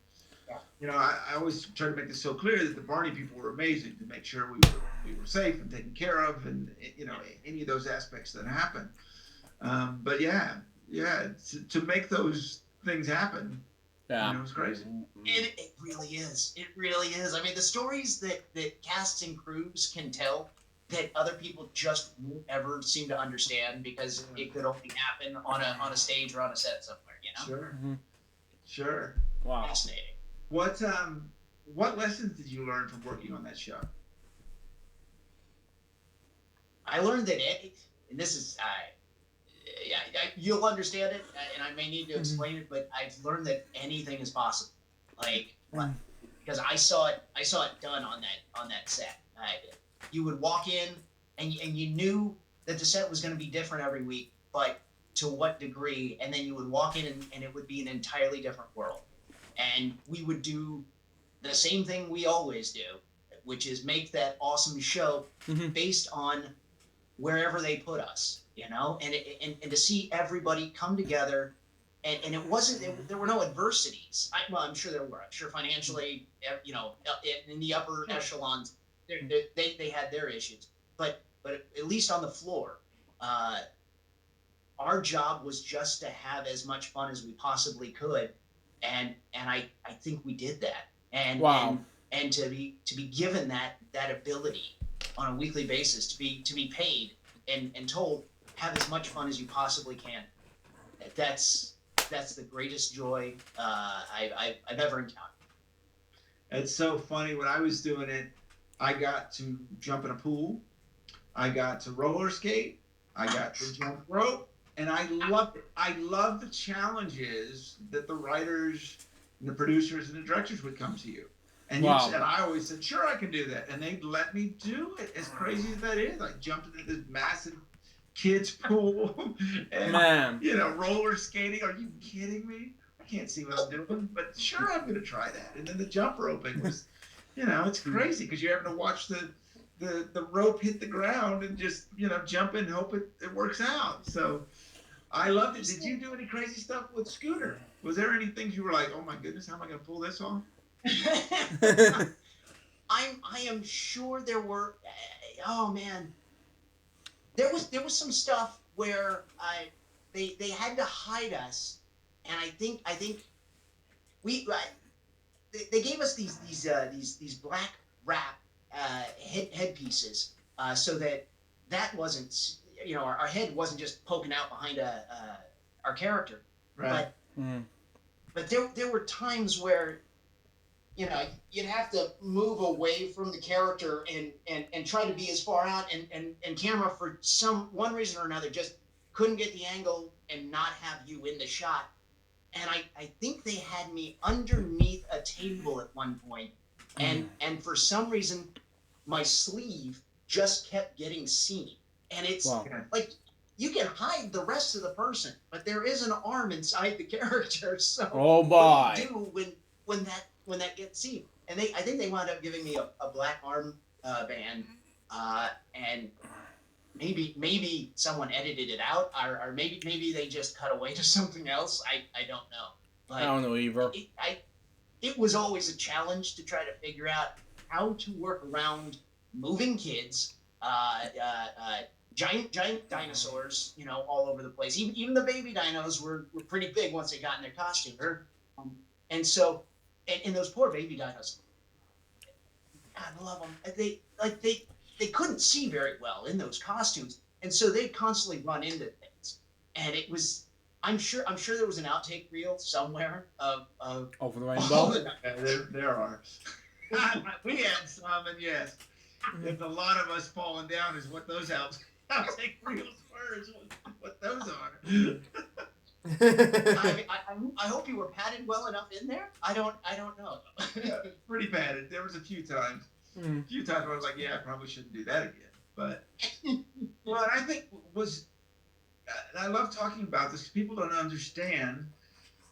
you know, I always try to make this so clear that the Barney people were amazing to make sure we were safe and taken care of, and you know, any of those aspects that happen. But to make those things happen, you know, it's crazy. It really is. It really is. I mean, the stories that casts and crews can tell that other people just won't ever seem to understand, because it could only happen on a stage or on a set somewhere, you know? Sure. Sure. Wow. Fascinating. What lessons did you learn from working on that show? I learned that and this is, you'll understand it, and I may need to explain it, but I've learned that anything is possible. Like, because I saw it done on that set. You would walk in, and you knew that the set was going to be different every week, but to what degree? And then you would walk in, and it would be an entirely different world. And we would do the same thing we always do, which is make that awesome show based on wherever they put us, you know, and to see everybody come together, and it wasn't, there were no adversities. I'm sure there were. I'm sure financially, you know, in the upper echelons, they had their issues, but at least on the floor, our job was just to have as much fun as we possibly could, and I think we did that, and and to be given that ability on a weekly basis, to be paid and told, have as much fun as you possibly can. That's the greatest joy I've ever encountered. It's so funny. When I was doing it, I got to jump in a pool, I got to roller skate, I got to jump rope, and I loved it. I love the challenges that the writers and the producers and the directors would come to you. And you said, I always said, sure, I can do that. And they'd let me do it. As crazy as that is, I jumped into this massive kids pool and, you know, roller skating. Are you kidding me? I can't see what I'm doing, but sure, I'm going to try that. And then the jump roping was, you know, it's crazy because you're having to watch the rope hit the ground and just, you know, jump in and hope it works out. So I loved it. Did you do any crazy stuff with Scooter? Was there any things you were like, oh my goodness, how am I going to pull this off? I am sure there were. Oh man, there was some stuff where they had to hide us, and I think we they gave us these black wrap headpieces so that wasn't, you know, our head wasn't just poking out behind our character, right? But there were times where, you know, you'd have to move away from the character and try to be as far out, and camera, for one reason or another, just couldn't get the angle and not have you in the shot. And I think they had me underneath a table at one point, and for some reason my sleeve just kept getting seen. And it's like, you can hide the rest of the person, but there is an arm inside the character. So what do you do when that gets seen? And I think they wound up giving me a black arm band, and maybe someone edited it out, or maybe they just cut away to something else. I don't know. But I don't know either. It was always a challenge to try to figure out how to work around moving kids, giant dinosaurs, you know, all over the place. Even the baby dinos were pretty big once they got in their costume. And so and those poor baby dinos, I love them. They couldn't see very well in those costumes, and so they'd constantly run into things. And it was, I'm sure there was an outtake reel somewhere of Over the Rainbow. Yeah, there are. We had some, and yes, if a lot of us falling down is what those outtake reels were, is what those are. I hope you were padded well enough in there. I don't know. Yeah, pretty padded. There was a few times. A few times where I was like, yeah, I probably shouldn't do that again. But what I think was, and I love talking about this because people don't understand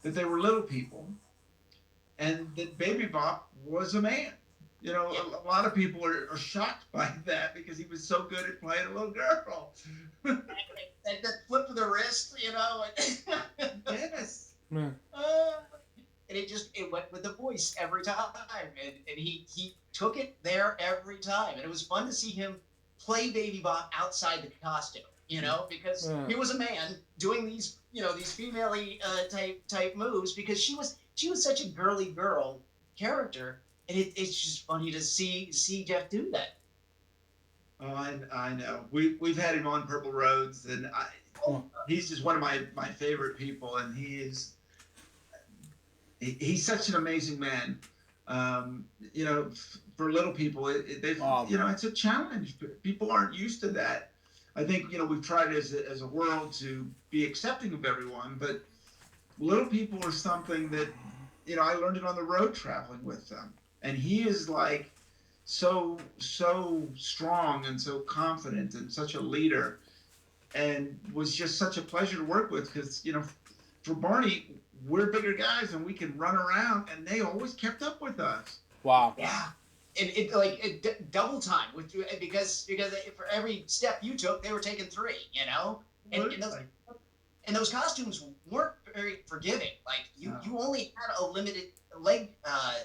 that they were little people, and that Baby Bop was a man. You know, a lot of people are shocked by that because he was so good at playing a little girl. That flip of the wrist, you know. Yes. And it went with the voice every time, and he took it there every time, and it was fun to see him play Baby Bop outside the costume, you know, because he was a man doing these, you know, these female-y type moves, because she was such a girly girl character, and it's just funny to see Jeff do that. Oh, I know. We've had him on Purple Roads, and he's just one of my favorite people, and he's such an amazing man. You know, for little people, you know, it's a challenge. People aren't used to that. I think, you know, we've tried as a world to be accepting of everyone, but little people are something that, you know, I learned it on the road traveling with them, and he is like so strong and so confident and such a leader, and was just such a pleasure to work with because, you know, for Barney, we're bigger guys and we can run around, and they always kept up with us. Wow. Yeah. Double time because for every step you took, they were taking 3, you know, and those costumes weren't very forgiving. Like you only had a limited leg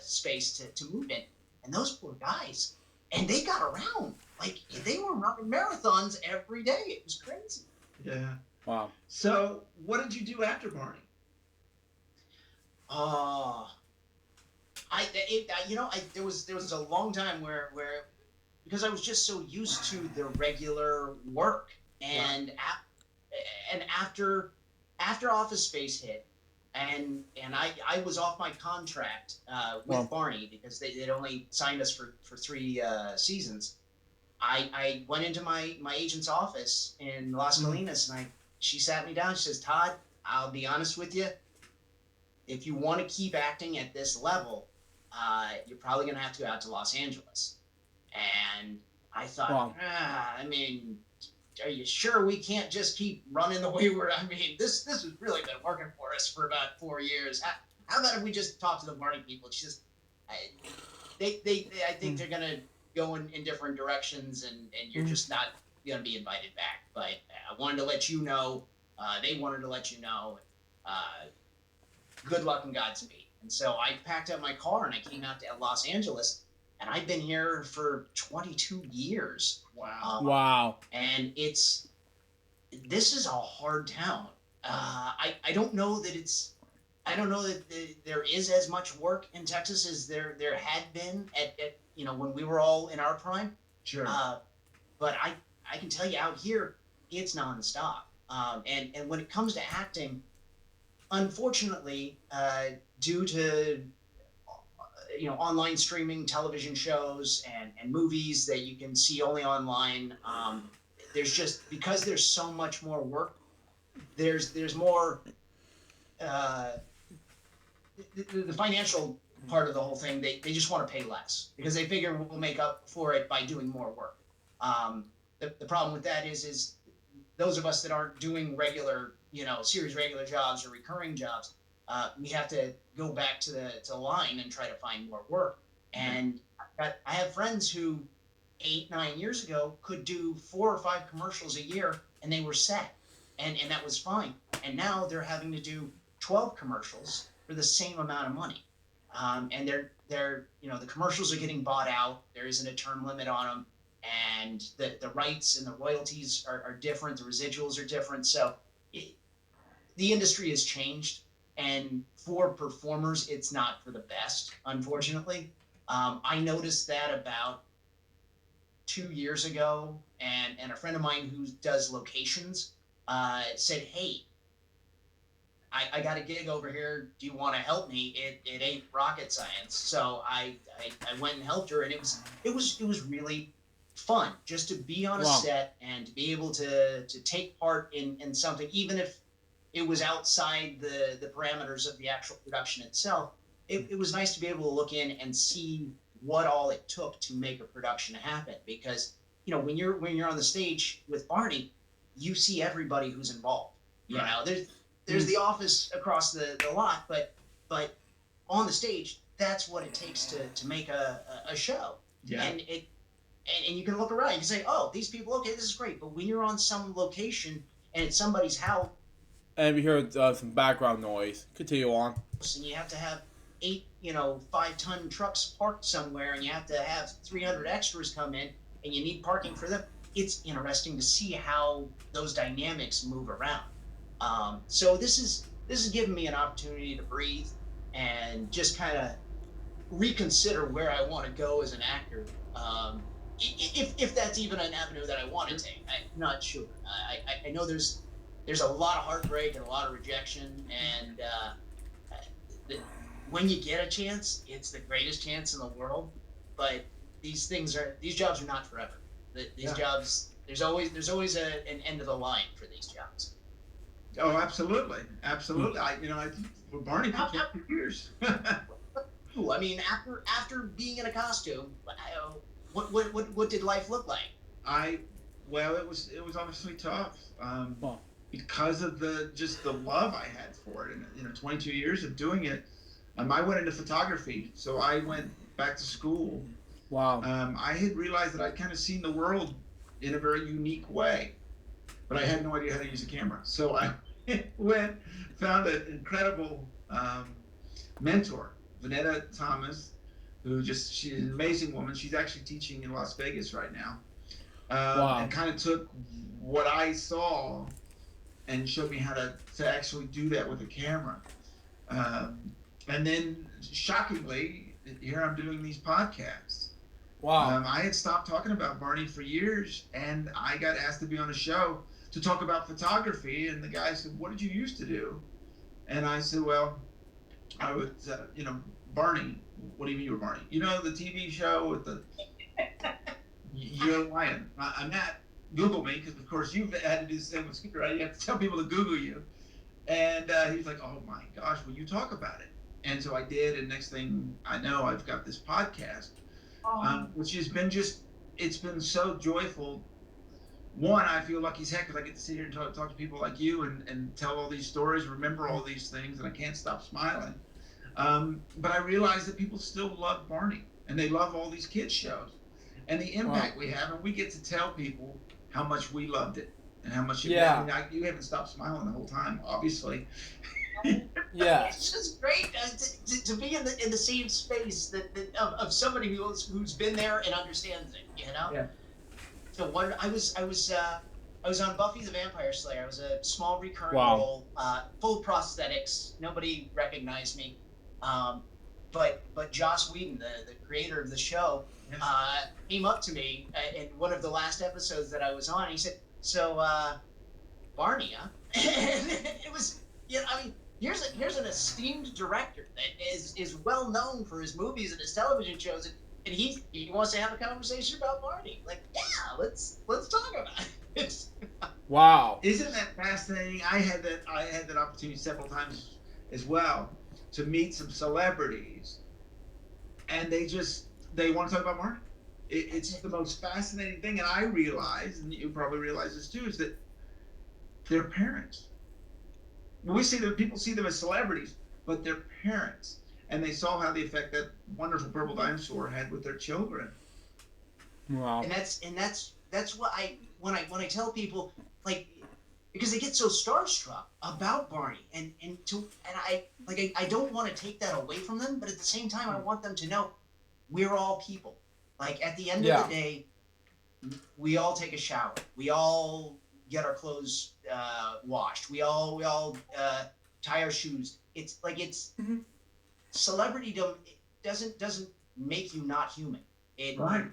space to move in, and those poor guys, and they got around. Like they were running marathons every day. It was crazy. Yeah. Wow. So what did you do after Barney? There was a long time where because I was just so used to the regular work, and after Office Space hit, and I was off my contract with Barney because they'd only signed us for 3 seasons. I went into my agent's office in Las Colinas, and she sat me down. She says, "Todd, I'll be honest with you. If you want to keep acting at this level, you're probably going to have to go out to Los Angeles." And I thought, I mean, are you sure we can't just keep running the way we're? I mean, this has really been working for us for about 4 years. How about if we just talk to the Barney people? She says, I think they're going to go in different directions, and you're just not going to be invited back. But I wanted to let you know. They wanted to let you know. Good luck and Godspeed. And so I packed up my car and I came out to Los Angeles, and I've been here for 22 years. Wow. Wow. And this is a hard town. I don't know that there is as much work in Texas as there had been at you know, when we were all in our prime. Sure. But I can tell you out here, it's nonstop. And when it comes to acting, unfortunately, due to you know, online streaming television shows and movies that you can see only online, there's just, because there's so much more work, there's more the financial part of the whole thing. They just want to pay less because they figure we'll make up for it by doing more work. The problem with that is those of us that aren't doing regular, you know, series regular jobs or recurring jobs, we have to go back to the line and try to find more work. And I have friends who 8-9 years ago could do 4 or 5 commercials a year, and they were set, and that was fine. And now they're having to do 12 commercials for the same amount of money. And they're you know, the commercials are getting bought out. There isn't a term limit on them, and the rights and the royalties are different. The residuals are different. So the industry has changed. And for performers, it's not for the best, unfortunately. I noticed that about 2 years ago, and a friend of mine who does locations said, "Hey, I got a gig over here. Do you want to help me? It ain't rocket science." So I went and helped her, and it was really fun just to be on a set and to be able to take part in something, even if it was outside the parameters of the actual production itself. It was nice to be able to look in and see what all it took to make a production happen, because when you're on the stage with Barney, you see everybody who's involved. There's the office across the lot, but on the stage, that's what it takes to make a show. Yeah. And you can look around, you can say, oh, these people, okay, this is great. But when you're on some location and it's somebody's house, and we hear some background noise. Continue on. and you have to have 8 5-ton trucks parked somewhere, and you have to have 300 extras come in, and you need parking for them. It's interesting to see how those dynamics move around. So this is giving me an opportunity to breathe and just kind of reconsider where I want to go as an actor. If that's even an avenue that I want to take, I'm not sure. I know there's a lot of heartbreak and a lot of rejection, and when you get a chance, it's the greatest chance in the world. But these jobs are not forever. These jobs, there's always an end of the line for these jobs. Oh, absolutely. For Barney for 2 years. I mean, after being in a costume, what did life look like? It was obviously tough. Because of the love I had for it, and 22 years of doing it. I went into photography, so I went back to school. Wow. I had realized that I'd kind of seen the world in a very unique way, but I had no idea how to use a camera. So I found an incredible mentor, Vanetta Thomas, she's an amazing woman. She's actually teaching in Las Vegas right now. And kind of took what I saw and showed me how to actually do that with a camera. And then, shockingly, here I'm doing these podcasts. Wow. I had stopped talking about Barney for years, and I got asked to be on a show to talk about photography, and the guy said, "What did you used to do?" And I said, "Well, I would, Barney." "What do you mean you were Barney?" The TV show with the... You're lying. I'm not. Google me, because of course you've had to do the same with Scooter, right? You have to tell people to Google you. And he was like, "Oh my gosh, will you talk about it?" And so I did, and next thing I know, I've got this podcast, which has been it's been so joyful. One, I feel lucky as heck because I get to sit here and talk to people like you and tell all these stories, remember all these things, and I can't stop smiling. But I realize that people still love Barney, and they love all these kids shows, and the impact we have, and we get to tell people how much we loved it and how much you haven't stopped smiling the whole time, obviously. Yeah, it's just great to be in the same space of somebody who's been there and understands it. Yeah. So I was on Buffy the Vampire Slayer. I was a small recurring role, full of prosthetics. Nobody recognized me, but Joss Whedon, the creator of the show, came up to me in one of the last episodes that I was on. He said, "So, Barney, huh?" And it was, here's an esteemed director that is well known for his movies and his television shows, and he wants to have a conversation about Barney. Like, yeah, let's talk about it. Wow. Isn't that fascinating? I had that opportunity several times as well to meet some celebrities, and they want to talk about Barney. It's the most fascinating thing, and I realize, and you probably realize this too, is that they're parents. People see them as celebrities, but they're parents, and they saw how the effect that wonderful purple dinosaur had with their children. Wow. And that's what when I tell people, like, because they get so starstruck about Barney, and I don't want to take that away from them, but at the same time I want them to know we're all people. Like, at the end of the day, we all take a shower. We all get our clothes washed. We all tie our shoes. it's like celebrity doesn't make you not human. Right.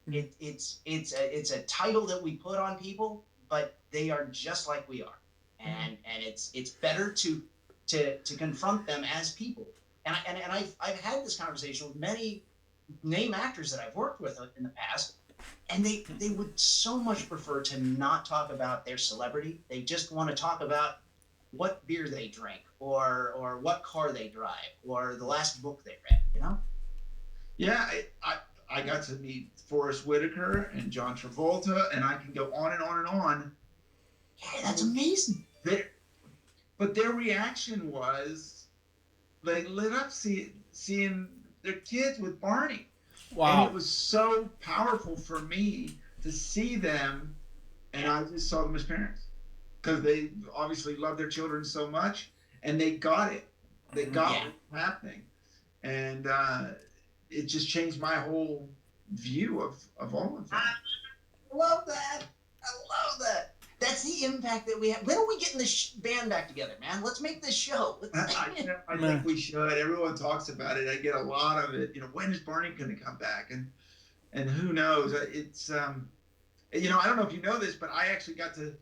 It's a title that we put on people, but they are just like we are, and it's better to confront them as people. And I've had this conversation with many name actors that I've worked with in the past, and they would so much prefer to not talk about their celebrity. They just want to talk about what beer they drink, or what car they drive, or the last book they read. You know? Yeah, I got to meet Forrest Whitaker and John Travolta, and I can go on and on and on. Yeah, that's amazing. But their reaction was they lit up seeing their kids with Barney. Wow. And it was so powerful for me to see them, and I just saw them as parents. Because they obviously love their children so much, and they got it. They got what was happening. And it just changed my whole view of all of that. I love that. That's the impact that we have. When are we getting this band back together, man? Let's make this show. I think we should. Everyone talks about it. I get a lot of it. When is Barney going to come back? And who knows? It's I don't know if you know this, but I actually got to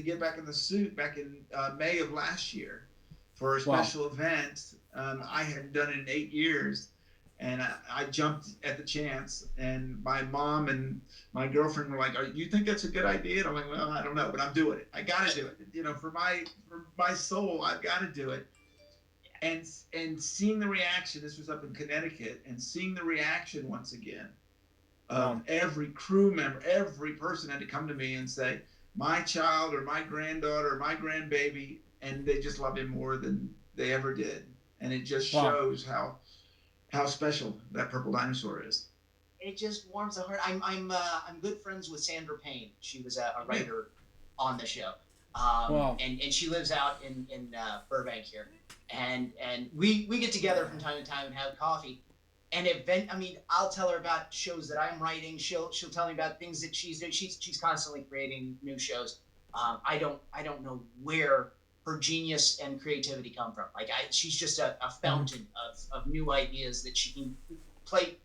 get back in the suit back in May of last year for a special event. I hadn't done it in 8 years. And I jumped at the chance, and my mom and my girlfriend were like, "You think that's a good idea?" And I'm like, "Well, I don't know, but I'm doing it. I got to do it. For my soul, I've got to do it." And seeing the reaction, this was up in Connecticut, and seeing the reaction once again, every crew member, every person had to come to me and say, "My child or my granddaughter or my grandbaby," and they just love him more than they ever did. And it just shows how special that purple dinosaur is. It just warms the heart. I'm good friends with Sandra Payne. She was a writer on the show, and she lives out in Burbank here, and we get together from time to time and have coffee. And I'll tell her about shows that I'm writing. She'll tell me about things that she's doing. She's constantly creating new shows. I don't know where her genius and creativity come from. She's just a fountain of new ideas that she can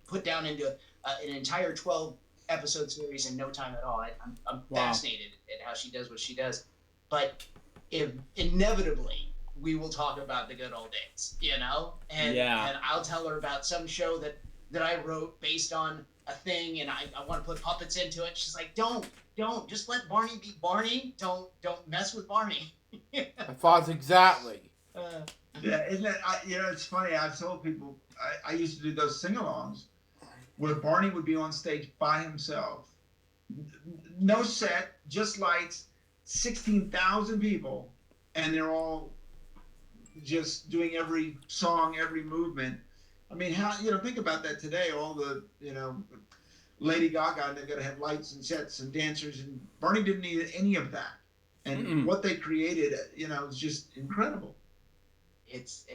put down into an entire 12 episode series in no time at all. I'm fascinated at how she does what she does. But inevitably, we will talk about the good old days, and I'll tell her about some show that I wrote based on a thing, and I want to put puppets into it. She's like, don't just let Barney be Barney. Don't mess with Barney. I thought exactly. Isn't that? It's funny. I've told people I used to do those sing-alongs where Barney would be on stage by himself, no set, just lights, 16,000 people, and they're all just doing every song, every movement. How think about that today. All the Lady Gaga, they're gonna have lights and sets and dancers, and Barney didn't need any of that. And what they created, is just incredible. It's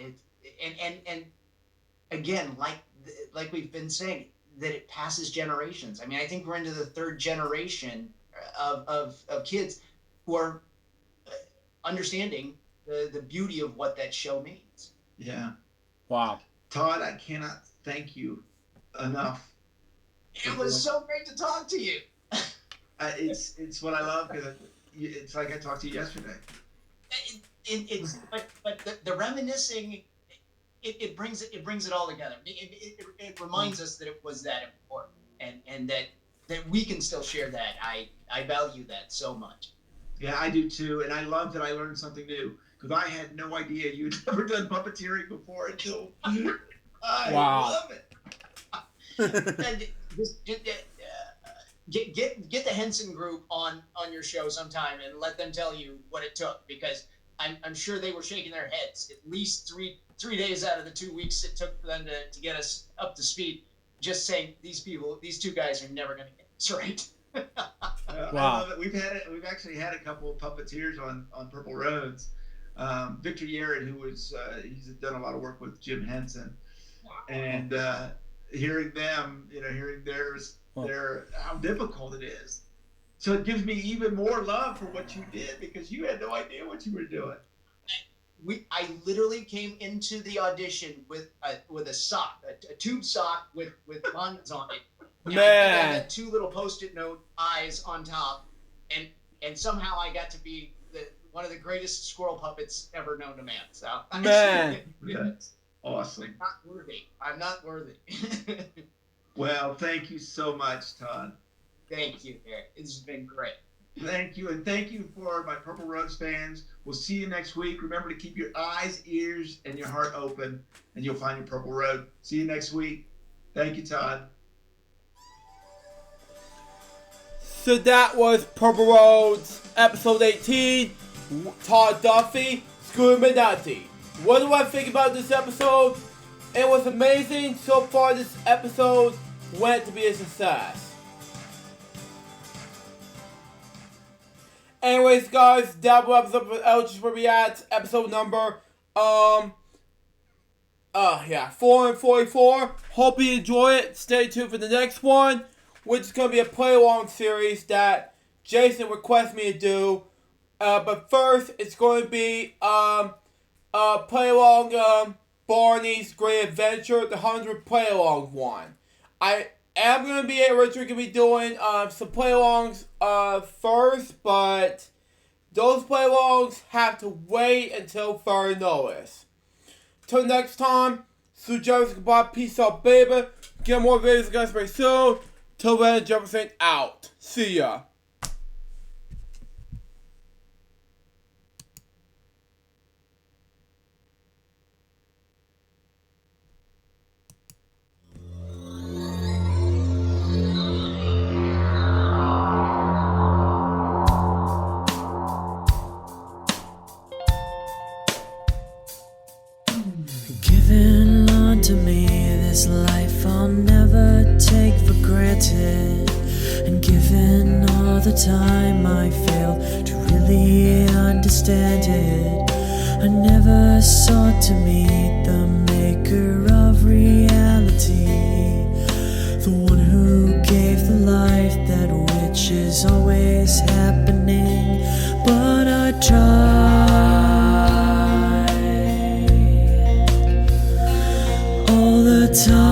again, like we've been saying, that it passes generations. I think we're into the third generation of kids who are understanding the beauty of what that show means. Yeah. Wow. Todd, I cannot thank you enough. It was so great to talk to you. It's what I love, because it's like I talked to you yesterday. But the reminiscing, it brings it all together. It reminds us that it was that important, and that we can still share that. I value that so much. Yeah, I do too, and I love that I learned something new, because I had no idea you'd ever done puppeteering before until I love it. And get the Henson group on your show sometime and let them tell you what it took, because I'm sure they were shaking their heads at least three days out of the 2 weeks it took for them to get us up to speed, just saying these two guys are never going to get this right. I love it. We've actually had a couple of puppeteers on Purple Roads. Victor Yared, who was he's done a lot of work with Jim Henson, and hearing them, hearing their how difficult it is. So it gives me even more love for what you did, because you had no idea what you were doing. I literally came into the audition with a sock, a tube sock with lines on it. And I had 2 little Post-it note eyes on top, and somehow I got to be one of the greatest squirrel puppets ever known to man. So man, that's awesome. I'm not worthy. Well, thank you so much, Todd. Thank you, Eric. It's been great. Thank you, and thank you for my Purple Roads fans. We'll see you next week. Remember to keep your eyes, ears, and your heart open, and you'll find your Purple Road. See you next week. Thank you, Todd. So that was Purple Roads, episode 18. Todd Duffey, McNutty. What do I think about this episode? It was amazing. So far, this episode went to be a success. Anyways, guys, that was episode of LJPCBM, episode number 444. Hope you enjoy it. Stay tuned for the next one, which is going to be a play-along series that Jason requested me to do. But first, it's going to be play-along Barney's Great Adventure, the 100 play-along one. I am going to be originally going to be doing some play-alongs first, but those play-alongs have to wait until further notice. Till next time, so Jefferson, goodbye, peace out, baby. Get more videos, guys, very soon. Till then, Jefferson out. See ya. Given unto me this life I'll never take for granted, and given all the time I fail to really understand it, I never sought to meet the maker of reality, the one who gave the life that which is always happening, but I tried all the time.